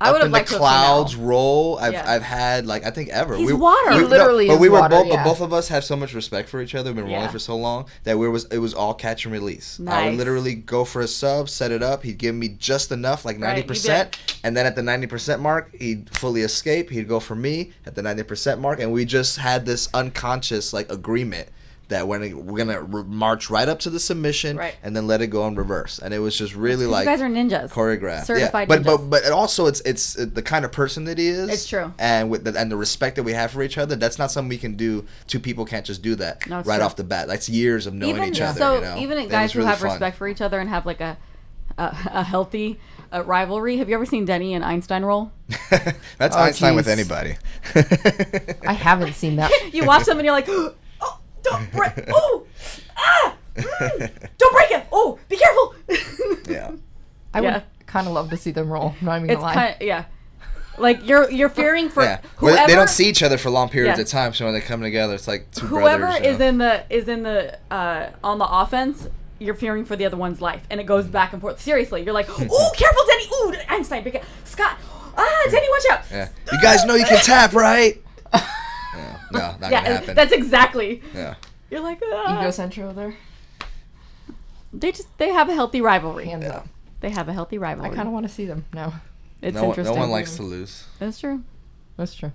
I would have liked the clouds roll I've had, like, I think ever. He's water. He literally is water, but both of us have so much respect for each other. We've been rolling for so long that it was all catch and release. Nice. I would literally go for a sub, set it up. He'd give me just enough, like 90%, and then at the 90% mark, he'd fully escape. He'd go for me at the 90% mark, and we just had this unconscious like agreement that we're gonna march right up to the submission and then let it go in reverse, and it was just really like, you guys are ninjas, choreographed, certified ninjas. But also it's the kind of person that he is. It's true, and with the respect that we have for each other, that's not something we can do. Two people can't just do that right off the bat. That's years of knowing each other. So even guys who have respect for each other and have like a healthy rivalry. Have you ever seen Denny and Einstein roll? That's Einstein with anybody. I haven't seen that. You watch them and you're like, don't break! Oh, don't break it! Oh, be careful! Yeah, I would kind of love to see them roll. Not even gonna lie. Like you're fearing for whoever. Well, they don't see each other for long periods of time, so when they come together, it's like two brothers. Whoever is in the on the offense, you're fearing for the other one's life, and it goes back and forth. Seriously, you're like, oh, careful, Denny! Ooh, Einstein, Scott! Denny, watch out! Yeah. You guys know you can tap, right? No, not gonna happen. That's exactly. Yeah. You're like egocentro there. They have a healthy rivalry. Hands up. They have a healthy rivalry. I kind of want to see them now. It's interesting. No one likes to lose. That's true. That's true.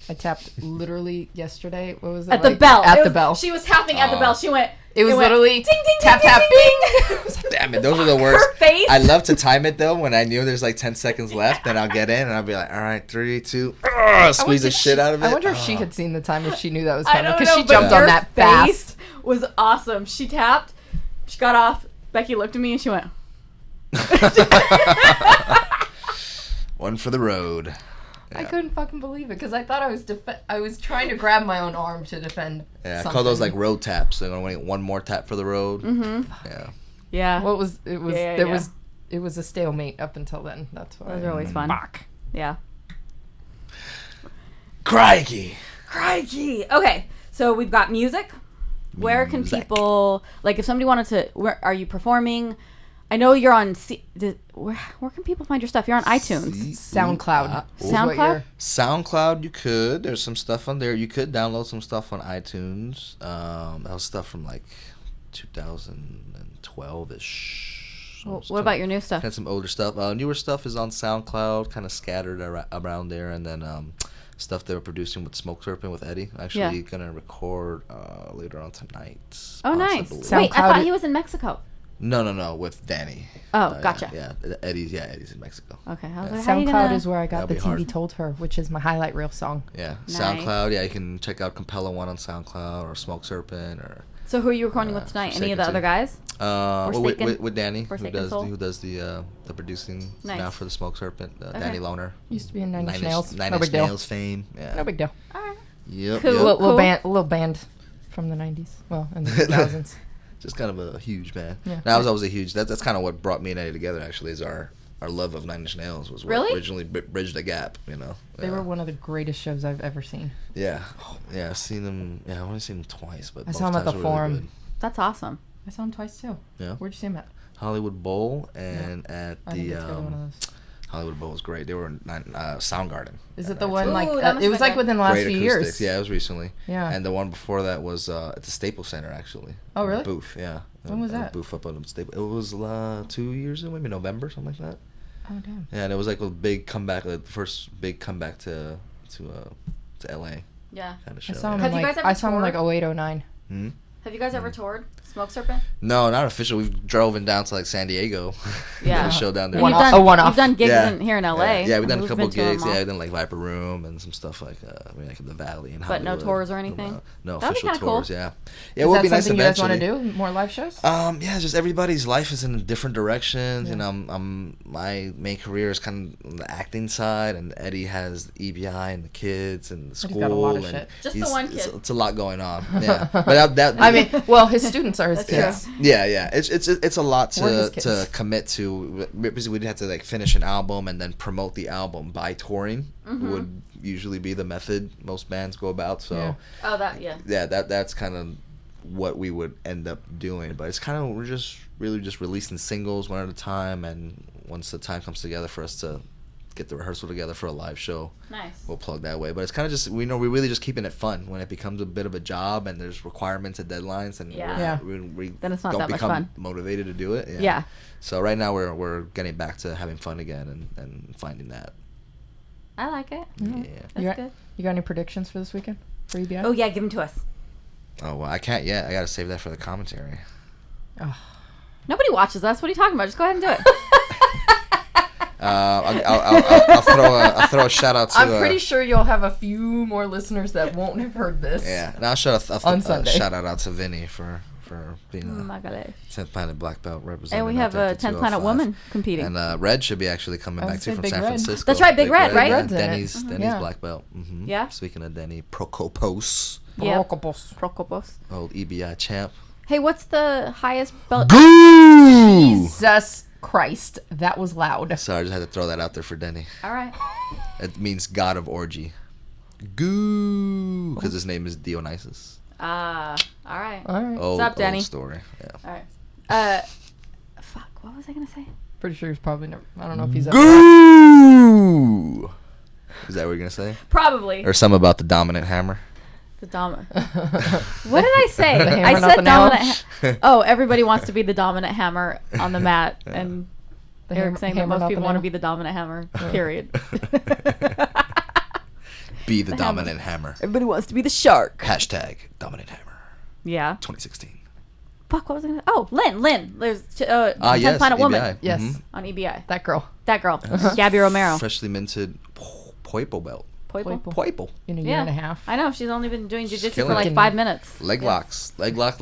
I tapped literally yesterday. What was it? At the bell. At the bell. She was tapping at the bell. She went. It was literally ding, ding, tap, ding, tap, ding, bing. Damn it, those are the worst. Her face. I love to time it though. When I knew there's like 10 seconds left, then I'll get in and I'll be like, all right, 3, 2, squeeze the shit out of it. I wonder if she had seen the time, if she knew that was coming, because she but jumped on that fast. Was awesome. She tapped. She got off. Becky looked at me and she went. One for the road. Yeah. I couldn't fucking believe it because I thought I was trying to grab my own arm to defend. Yeah, I call those like road taps. They're gonna wait one more tap for the road. Mm-hmm. Yeah. Yeah. Well, it was a stalemate up until then. That's why. Those are always fun. Fuck. Yeah. Crikey. Okay, so we've got music. Where can people, like, if somebody wanted to? Where are you performing? I know you're on. Where can people find your stuff? You're on iTunes, SoundCloud. SoundCloud. You could. There's some stuff on there. You could download some stuff on iTunes. That was stuff from like 2012-ish. What about your new stuff? Had some older stuff. Newer stuff is on SoundCloud, kind of scattered around there, and then stuff they were producing with Smoke Serpent with Eddie. Actually, gonna record later on tonight. Oh, nice. Wait, I thought he was in Mexico. No, with Danny. Oh, gotcha. Eddie's in Mexico. Okay. I was like, SoundCloud is where I got the TV hard. Told Her, which is my highlight reel song. Yeah, Nice. SoundCloud. Yeah, you can check out Compella 1 on SoundCloud or Smoke Serpent or. So who are you recording with tonight? Any of the other guys? With Danny, who does the producing nice. now for the Smoke Serpent. Danny Loner. Used to be in Nine Inch Nails. Nine Inch Nails fame. Yeah. No big deal. All right. Yep. Cool. Little band from the 90s. Well, in the 2000s. Just kind of a huge band. Yeah. I was always a huge. That's kind of what brought me and Eddie together. Actually, is our love of Nine Inch Nails was what originally bridged the gap. They were one of the greatest shows I've ever seen. Yeah, I've seen them. Yeah, I've only seen them twice, but I saw them at the Forum. Really That's awesome. I saw them twice too. Yeah. Where'd you see them at? Hollywood Bowl and at I didn't get to go to one of those. Hollywood Bowl was great. They were in Soundgarden. Is it the one it was like within the last Great few acoustics. years? Yeah, it was recently. Yeah. And the one before that was at the Staples Center actually. Oh really? Booth, yeah. When was that? Booth up on the Staples. It was 2 years ago, maybe November, something like that. Oh damn. Yeah, and it was like a big comeback, like the first big comeback to LA. Yeah. Kind of show. I saw them Have you guys ever I saw them toured? like 08, 09. Hmm? Have you guys ever toured Smoke Serpent? No, not official. We've driven down to like San Diego. Yeah. Did a show down there. And One-off. You've done gigs Yeah. here in LA. Yeah, we've done a We've couple been to them gigs. all. Yeah, we've done like Viper Room and some stuff like like in the Valley and But no Hollywood. tours or anything? No That'd be official kinda cool. tours. Yeah, it Is would that be nice something you guys want eventually. to do? More live shows? Yeah, just everybody's life is in different directions. Yeah. I'm my main career is kind of on the acting side, and Eddie has EBI and the kids and the Eddie's school. got a lot of and shit. Just the one kid. It's a lot going on. Yeah, but that I mean, well, his students are his That's kids. yeah. It's a lot We're his to kids. commit to. Because we'd have to like finish an album and then promote the album by touring. Would usually be the method most bands go about. So Yeah. Oh, that, yeah. yeah, that's kind of what we would end up doing. But it's kind of we're just really just releasing singles one at a time, and once the time comes together for us to get the rehearsal together for a live show, Nice. we'll plug that way. But it's kind of just we're really just keeping it fun. When it becomes a bit of a job and there's requirements and deadlines, and Yeah. we Then it's not don't that much become fun. motivated to do it. Yeah. So right now we're getting back to having fun again and finding that. I like it. Yeah. That's good. You got any predictions for this weekend for EBI? Oh, yeah, give them to us. Oh well, I can't yet. I gotta save that for the commentary. Nobody watches us. What are you talking about? Just go ahead and do it. I'll throw a shout out to. I'm pretty sure you'll have a few more listeners that won't have heard this. Yeah, now I'll On a Sunday. shout out to Vinny for being Oh a my gosh. 10th Planet Black Belt representative. And we have a 10th Planet woman competing. And Red should be actually coming I was back too gonna from say San Big Red. Francisco. That's right, Big Red, right? Yeah, Red's in it. Denny's Yeah. Black Belt. Mm-hmm. Yeah. Speaking of Denny, Prokopos, Yeah. Prokopos. Prokopos. old EBI champ. Hey, what's the highest belt? Goo! Jesus Christ, that was loud. Sorry, I just had to throw that out there for Denny. All right. It means God of Orgy. Goo! Because his name is Dionysus. All right. All right. Old, up, Denny? old story. Yeah. All right. Fuck. What was I gonna say? Pretty sure he's probably never. I don't know if he's ever. Goo! Is that what you're gonna say? Probably. Or some about the dominant hammer? The dominant. What did I say? The hammer, I not said the nail. dominant. Oh, everybody wants to be the dominant hammer on the mat, and The Erik hammer- saying that hammer, most not people the want to nail. be the dominant hammer. Period. Be the dominant hammer. Everybody wants to be the shark. Hashtag dominant hammer. Yeah. 2016. Fuck. What was I gonna? Oh, Lynn. There's 10th Yes. Planet Woman EBI. Yes, Mhm. on EBI. that girl. That girl, Gabby Romero. Freshly minted Poipo belt. Poipo. Poipo. In a year Yeah. and a half. I know she's only been doing jiu-jitsu killing for like it. 5 minutes. Leg Yeah. locks. Leg locks.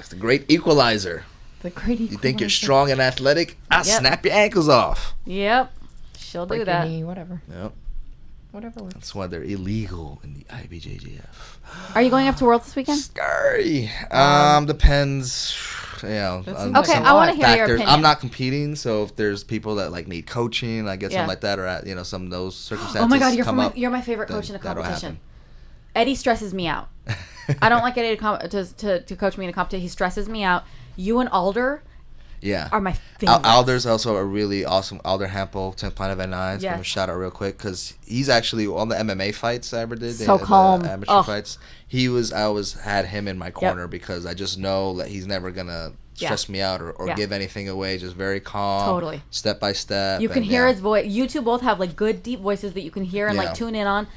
The great equalizer. The great. You think you're strong and athletic? I'll Yep. snap your ankles off. Yep. She'll do Break that. your knee, whatever. Yep. Whatever works. That's why they're illegal in the IBJJF. Are you going up to Worlds this weekend? Scary. Depends. You know, That on seems like Okay, a I want to lot. hear your factors. opinion. I'm not competing, so if there's people that like need coaching, I guess Yeah. something like that, or at some of those circumstances. Oh my god, come up, you're my favorite then coach in a that'll competition. happen. Eddie stresses me out. I don't like Eddie to coach me in a competition. He stresses me out. You and Alder Yeah. are my favorites. Alder's also a really awesome. Alder Hampel, 10th Planet Van Nuys. Give him a Yes. shout out real quick because he's actually on the MMA fights I ever did. So calm. The amateur Ugh. fights. I always had him in my corner because I just know that he's never gonna stress me out or Yeah. give anything away. Just very calm. Totally. Step by step. You can and, hear yeah. his voice. You two both have like good deep voices that you can hear and Yeah. like tune in on.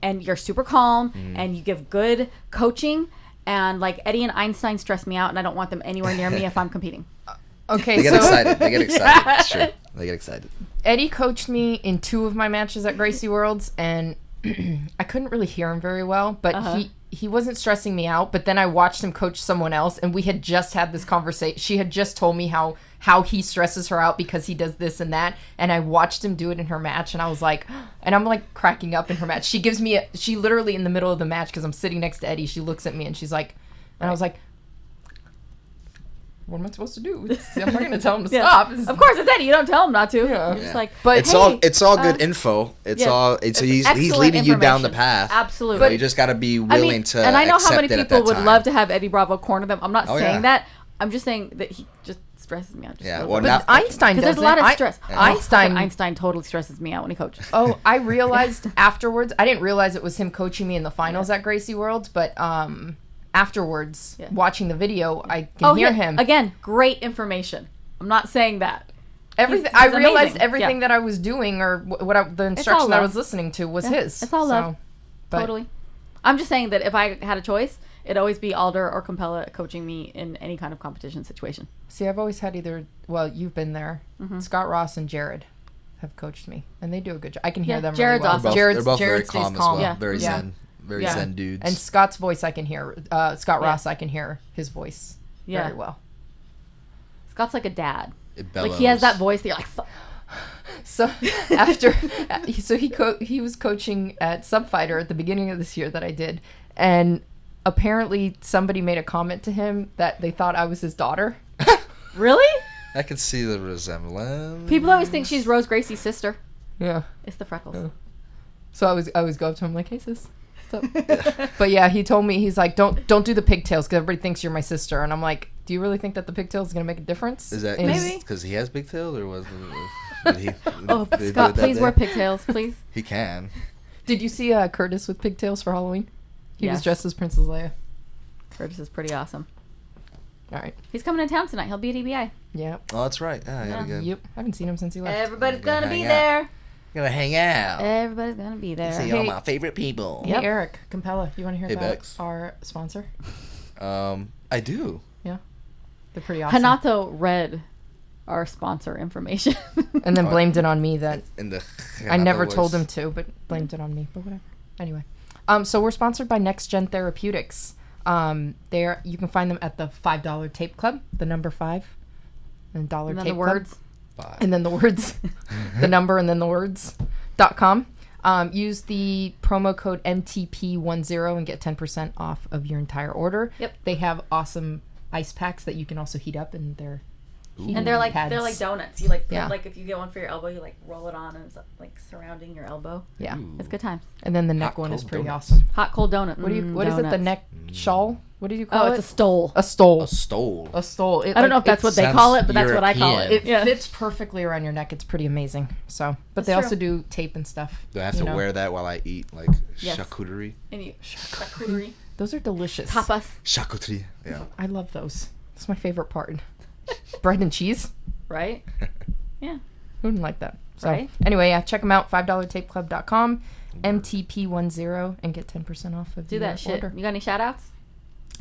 And you're super calm and you give good coaching And like Eddie and Einstein stress me out, and I don't want them anywhere near me if I'm competing. Okay, They get excited. They get excited. It's true. They get excited. Eddie coached me in 2 of my matches at Gracie Worlds, and I couldn't really hear him very well, but he wasn't stressing me out. But then I watched him coach someone else, and we had just had this conversation. She had just told me how he stresses her out because he does this and that, and I watched him do it in her match, and I was like, and I'm like cracking up in her match. She literally in the middle of the match, because I'm sitting next to Eddie, she looks at me and she's like, and I was like, what am I supposed to do? I'm not going to tell him to stop. Of course, it's Eddie. You don't tell him not to. Yeah. You're just like, but it's all good info. It's all. So he's leading you down the path. Absolutely. But you just got to be willing to. And I know how many accept people would love to have Eddie Bravo corner them. I'm not saying that. I'm just saying that he just stresses me out. But Einstein doesn't. There's a lot of stress. Einstein totally stresses me out when he coaches. Oh, I realized afterwards. I didn't realize it was him coaching me in the finals at Gracie Worlds, but afterwards, watching the video, I can hear him. Again, great information. I'm not saying that. Everything I realized everything that I was doing or the instruction that I was listening to was his. It's all love. Totally. I'm just saying that if I had a choice, it'd always be Alder or Compella coaching me in any kind of competition situation. See, I've always had you've been there. Scott Ross and Jared have coached me, and they do a good job. I can hear them Jared's really well. awesome. They're both very calm as well. Very zen. Very zen dudes. And Scott's voice I can hear. Scott Ross, I can hear his voice very well. Scott's like a dad. Like he has that voice that you're like... So he was coaching at Subfighter at the beginning of this year that I did, and apparently somebody made a comment to him that they thought I was his daughter. Really? I can see the resemblance. People always think she's Rose Gracie's sister. Yeah. It's the freckles. Yeah. So I always go up to him like, hey sis. But yeah, he told me, he's like, don't do the pigtails because everybody thinks you're my sister. And I'm like, do you really think that the pigtails is going to make a difference? Is that maybe because he has pigtails or was Scott, please wear pigtails, please. He can. Did you see Curtis with pigtails for Halloween? He was dressed as Princess Leia. Curtis is pretty awesome. All right. He's coming to town tonight. He'll be at EBI. Yeah. Oh, that's right. Yep. I haven't seen him since he left. Everybody's going to be there. Gonna hang out. Everybody's gonna be there. See all my favorite people. Hey, Erik, Compella, you want to hear about Bex. our sponsor? I do. Yeah, they're pretty awesome. Hanato read our sponsor information and then blamed it on me that I never voice. told him to, but blamed it on me. But whatever. Anyway, so we're sponsored by Next Gen Therapeutics. There you can find them at the $5 Tape Club, the number 5, and $1 Tape the words. Club. And then the words, the number, and then the words.com. Use the promo code MTP10 and get 10% off of your entire order. Yep. They have awesome ice packs that you can also heat up, and they're like pads. they're like donuts. You like put, like if you get one for your elbow, you like roll it on and it's like surrounding your elbow. Yeah. It's good times. And then the neck one is pretty awesome. Hot cold donut. What is it? The neck shawl? What do you call it? Oh, it's a stole. A stole. A stole. A stole. I don't know if that's what they call it, but that's what I call it. It fits perfectly around your neck. It's pretty amazing. So, but they also do tape and stuff. Do I have to wear that while I eat like charcuterie? Charcuterie. Those are delicious. Tapas. Charcuterie. Yeah. I love those. That's my favorite part. Bread and cheese. Right? Yeah. Who wouldn't like that? So, anyway, check them out. $5tapeclub.com. MTP10 and get 10% off of your order. You got any shout outs?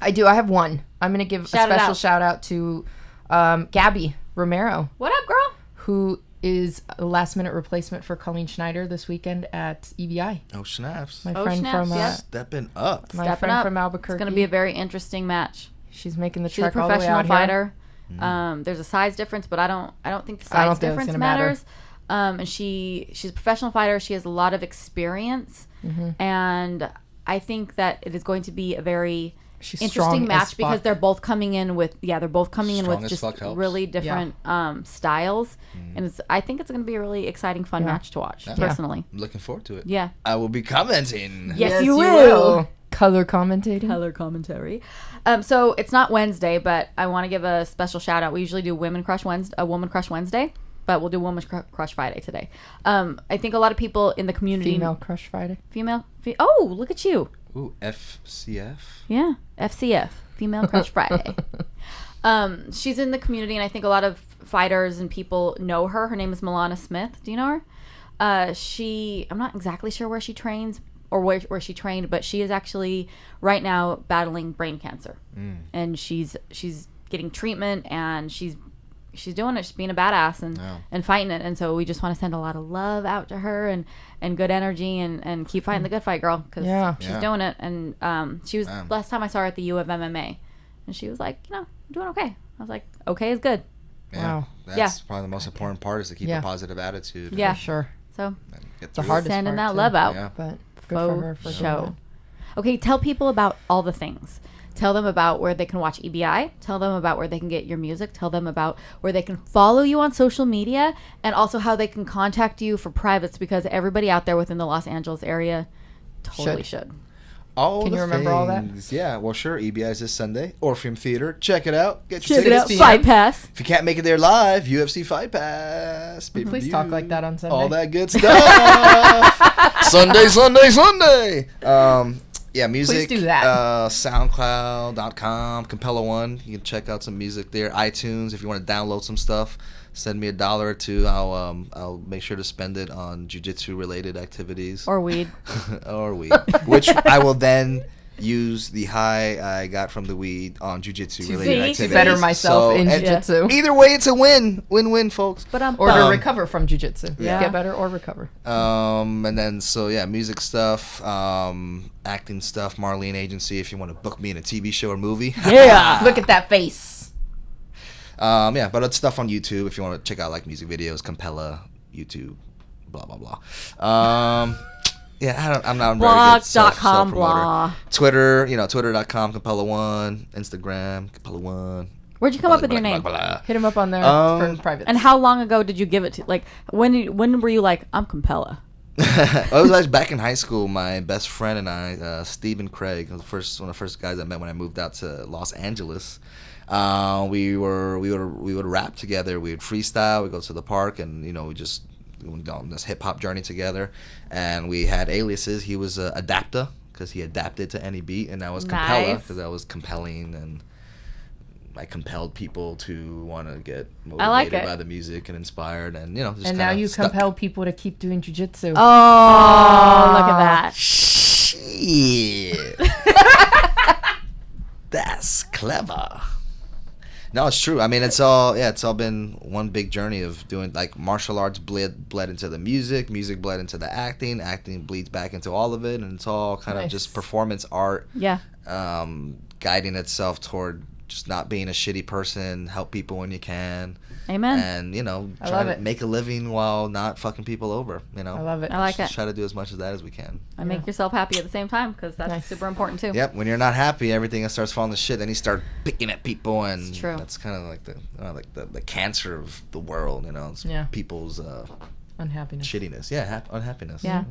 I do. I have one. I'm going to give a special shout out to Gabby Romero. What up, girl? Who is a last minute replacement for Colleen Schneider this weekend at EBI. Oh, snaps. My friend from stepping up. My friend from Albuquerque. It's going to be a very interesting match. She's making the She's trek a all the way out professional here. fighter. There's a size difference, but I don't think the size difference matters. And she's a professional fighter. She has a lot of experience, and I think that it is going to be a very interesting match because they're both coming in with just really different styles, and I think it's going to be a really exciting, fun match to watch. Personally, I'm looking forward to it. Yeah, I will be commenting. Yes, you will. Color commentating. Color commentary. So it's not Wednesday, but I want to give a special shout out. We usually do Woman Crush Wednesday, but we'll do Woman Crush Friday today. I think a lot of people in the community. Female Crush Friday. Oh, look at you. Ooh, FCF. Yeah, FCF. Female Crush Friday. She's in the community, and I think a lot of fighters and people know her. Her name is Milana Smith. Do you know her? I'm not exactly sure where she trains, or where she trained, but she is actually right now battling brain cancer, and she's getting treatment, and she's doing it. She's being a badass and fighting it. And so we just want to send a lot of love out to her and good energy and keep fighting the good fight, girl, because she's doing it. And she was last time I saw her at the U of MMA, and she was like, I'm doing okay. I was like, okay is good. Yeah. Wow. That's probably the most important part, is to keep a positive attitude. Yeah, sure. So it's the hardest sending part that love out. Yeah. But good for her for show. Okay, tell people about all the things. Tell them about where they can watch EBI. Tell them about where they can get your music. Tell them about where they can follow you on social media, and also how they can contact you for privates, because everybody out there within the Los Angeles area totally should. Can you remember all that? Yeah, well, sure. EBI is this Sunday. Orpheum Theater. Check it out. Get your Check it out. tickets. Fight Pass. If you can't make it there live, UFC Fight Pass. Please talk like that on Sunday. All that good stuff. Sunday. Yeah, music. Please do that. SoundCloud.com, Compella One. You can check out some music there. iTunes, if you want to download some stuff, send me $1 or $2. I'll make sure to spend it on jiu-jitsu related activities. Or weed. Which I will then use the high I got from the weed on jiu-jitsu related activities. To better myself in jiu-jitsu. Either way, it's a win. Win-win, folks. But or to recover from jiu-jitsu. Yeah. Get better or recover. And then, music stuff, acting stuff, Marlene Agency, if you want to book me in a TV show or movie. Yeah. Look at that face. But it's stuff on YouTube if you want to check out, like, music videos, Compella, YouTube, blah, blah, blah. I'm not very good Blog.com, blah. Twitter, twitter.com, Compella One. Instagram, Compella One. Where'd you come up with your name? Hit him up on there for private. And how long ago did you give it to? Like, when were you like, I'm Compella? It was actually back in high school. My best friend and I, Steve and Craig, one of the first guys I met when I moved out to Los Angeles. We would rap together. We would freestyle. We'd go to the park, and we just on this hip hop journey together. And we had aliases. He was Adapter, because he adapted to any beat, and I was Compella, because I was compelling, and I compelled people to want to get motivated by the music and inspired, and just and now you compel people to keep doing jiu-jitsu. Oh, look at that! Shit, that's clever. No, it's true. I mean, it's all been one big journey of doing, like, martial arts bled into the music bled into the acting bleeds back into all of it, and it's all kind of just performance art. Yeah. Guiding itself toward just not being a shitty person, help people when you can. Amen. And, try to make a living while not fucking people over, I love it. I like just it. Try to do as much of that as we can. And make yourself happy at the same time, because that's super important too. Yep. When you're not happy, everything starts falling to shit. Then you start picking at people, and it's true. That's kind of like the cancer of the world, It's people's unhappiness. Shittiness. Yeah, unhappiness. Yeah.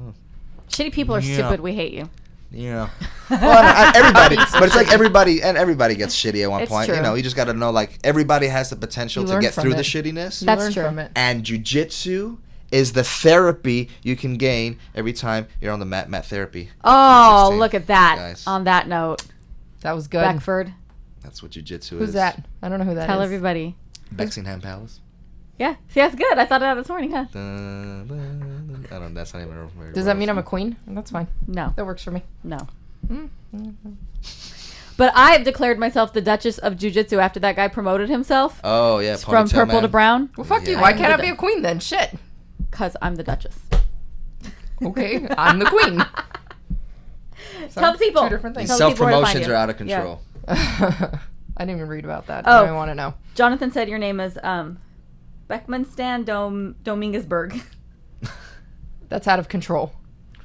Shitty people are stupid. We hate you. Yeah. Well, everybody, but it's like everybody gets shitty at one point. True. You just got to know, like, everybody has the potential to get through the shittiness. That's true. And jiu-jitsu is the therapy you can gain every time you're on the mat therapy. Oh, look at that. Guys. On that note. That was good. Beckford. That's what jiu-jitsu is. Who's that? I don't know who that is. Tell everybody. Bexingham Palace. Yeah. See, that's good. I thought of that this morning, huh? I don't. That's not even. Does that mean I'm a queen? That's fine. No. That works for me. No. But I have declared myself the Duchess of Jiu-Jitsu after that guy promoted himself. Oh, yeah. From purple to brown. Well, fuck you. Why can't I be a queen then? Shit. Because I'm the Duchess. Okay. I'm the queen. Tell the people. Two different things. Self-promotions are out of control. Yeah. I didn't even read about that. I don't want to know. Jonathan said your name is Beckmanstan Dominguezberg. That's out of control.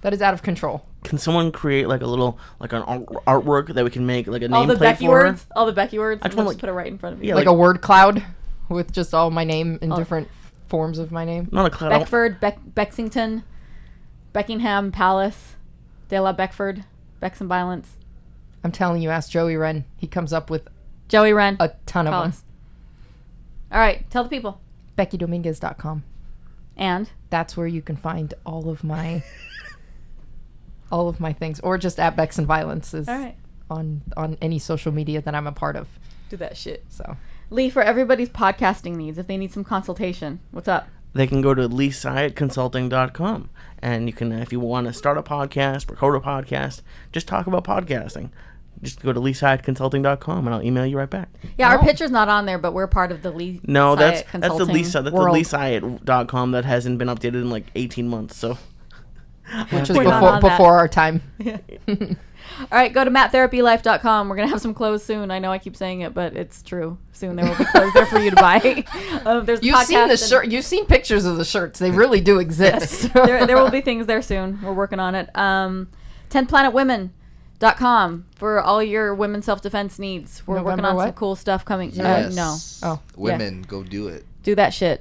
That is out of control. Can someone create like a little an artwork that we can make like a all nameplate the Becky for? words, all the Becky words. I just want to put it right in front of you. Yeah, like a word cloud with just all my name in different forms of my name. Not a cloud. Beckford, Bexington, Beckingham Palace, De La Beckford, Becks and Violence. I'm telling you, ask Joey Wren. He comes up with Joey Wren. A ton of them. All right, tell the people. BeckyDominguez.com. And that's where you can find all of my things, or just at Becks and Violence is on any social media that I'm a part of. Do that shit. So Lee, for everybody's podcasting needs, if they need some consultation, what's up? they can go to leesciatconsulting.com. And you can, if you want to start a podcast, record a podcast, just talk about podcasting. Just go to leesciatconsulting.com and I'll email you right back. Yeah, our picture's not on there, but we're part of the Lee. No, that's the world. leesciat.com that hasn't been updated in like 18 months. So, which was before our time. Yeah. All right, go to matttherapylife.com. We're gonna have some clothes soon. I know I keep saying it, but it's true. Soon there will be clothes there for you to buy. You've seen the shirt. You've seen pictures of the shirts. They really do exist. Yes. there will be things there soon. We're working on it. 10thplanetwomen.com for all your women's self-defense needs. We're working on some cool stuff coming. Yes. Women, go do it. Do that shit.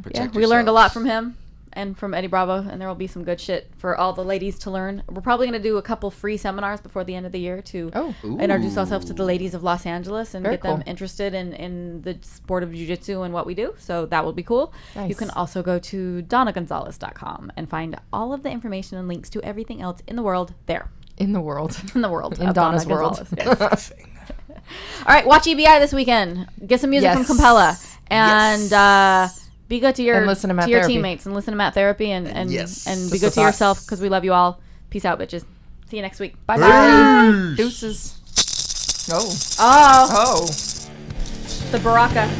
Okay. We learned a lot from him and from Eddie Bravo, and there will be some good shit for all the ladies to learn. We're probably going to do a couple free seminars before the end of the year to introduce ourselves to the ladies of Los Angeles and get them interested in the sport of jiu-jitsu and what we do. So that will be cool. Nice. You can also go to donnagonzalez.com and find all of the information and links to everything else in the world there. In the world. In the world. In Donna's world. Yes. All right, watch EBI this weekend. Get some music from Compella. And be good to your teammates and listen to Matt Therapy and be good to yourself because we love you all. Peace out, bitches. See you next week. Bye-bye. Deuces. Oh. The Baraka.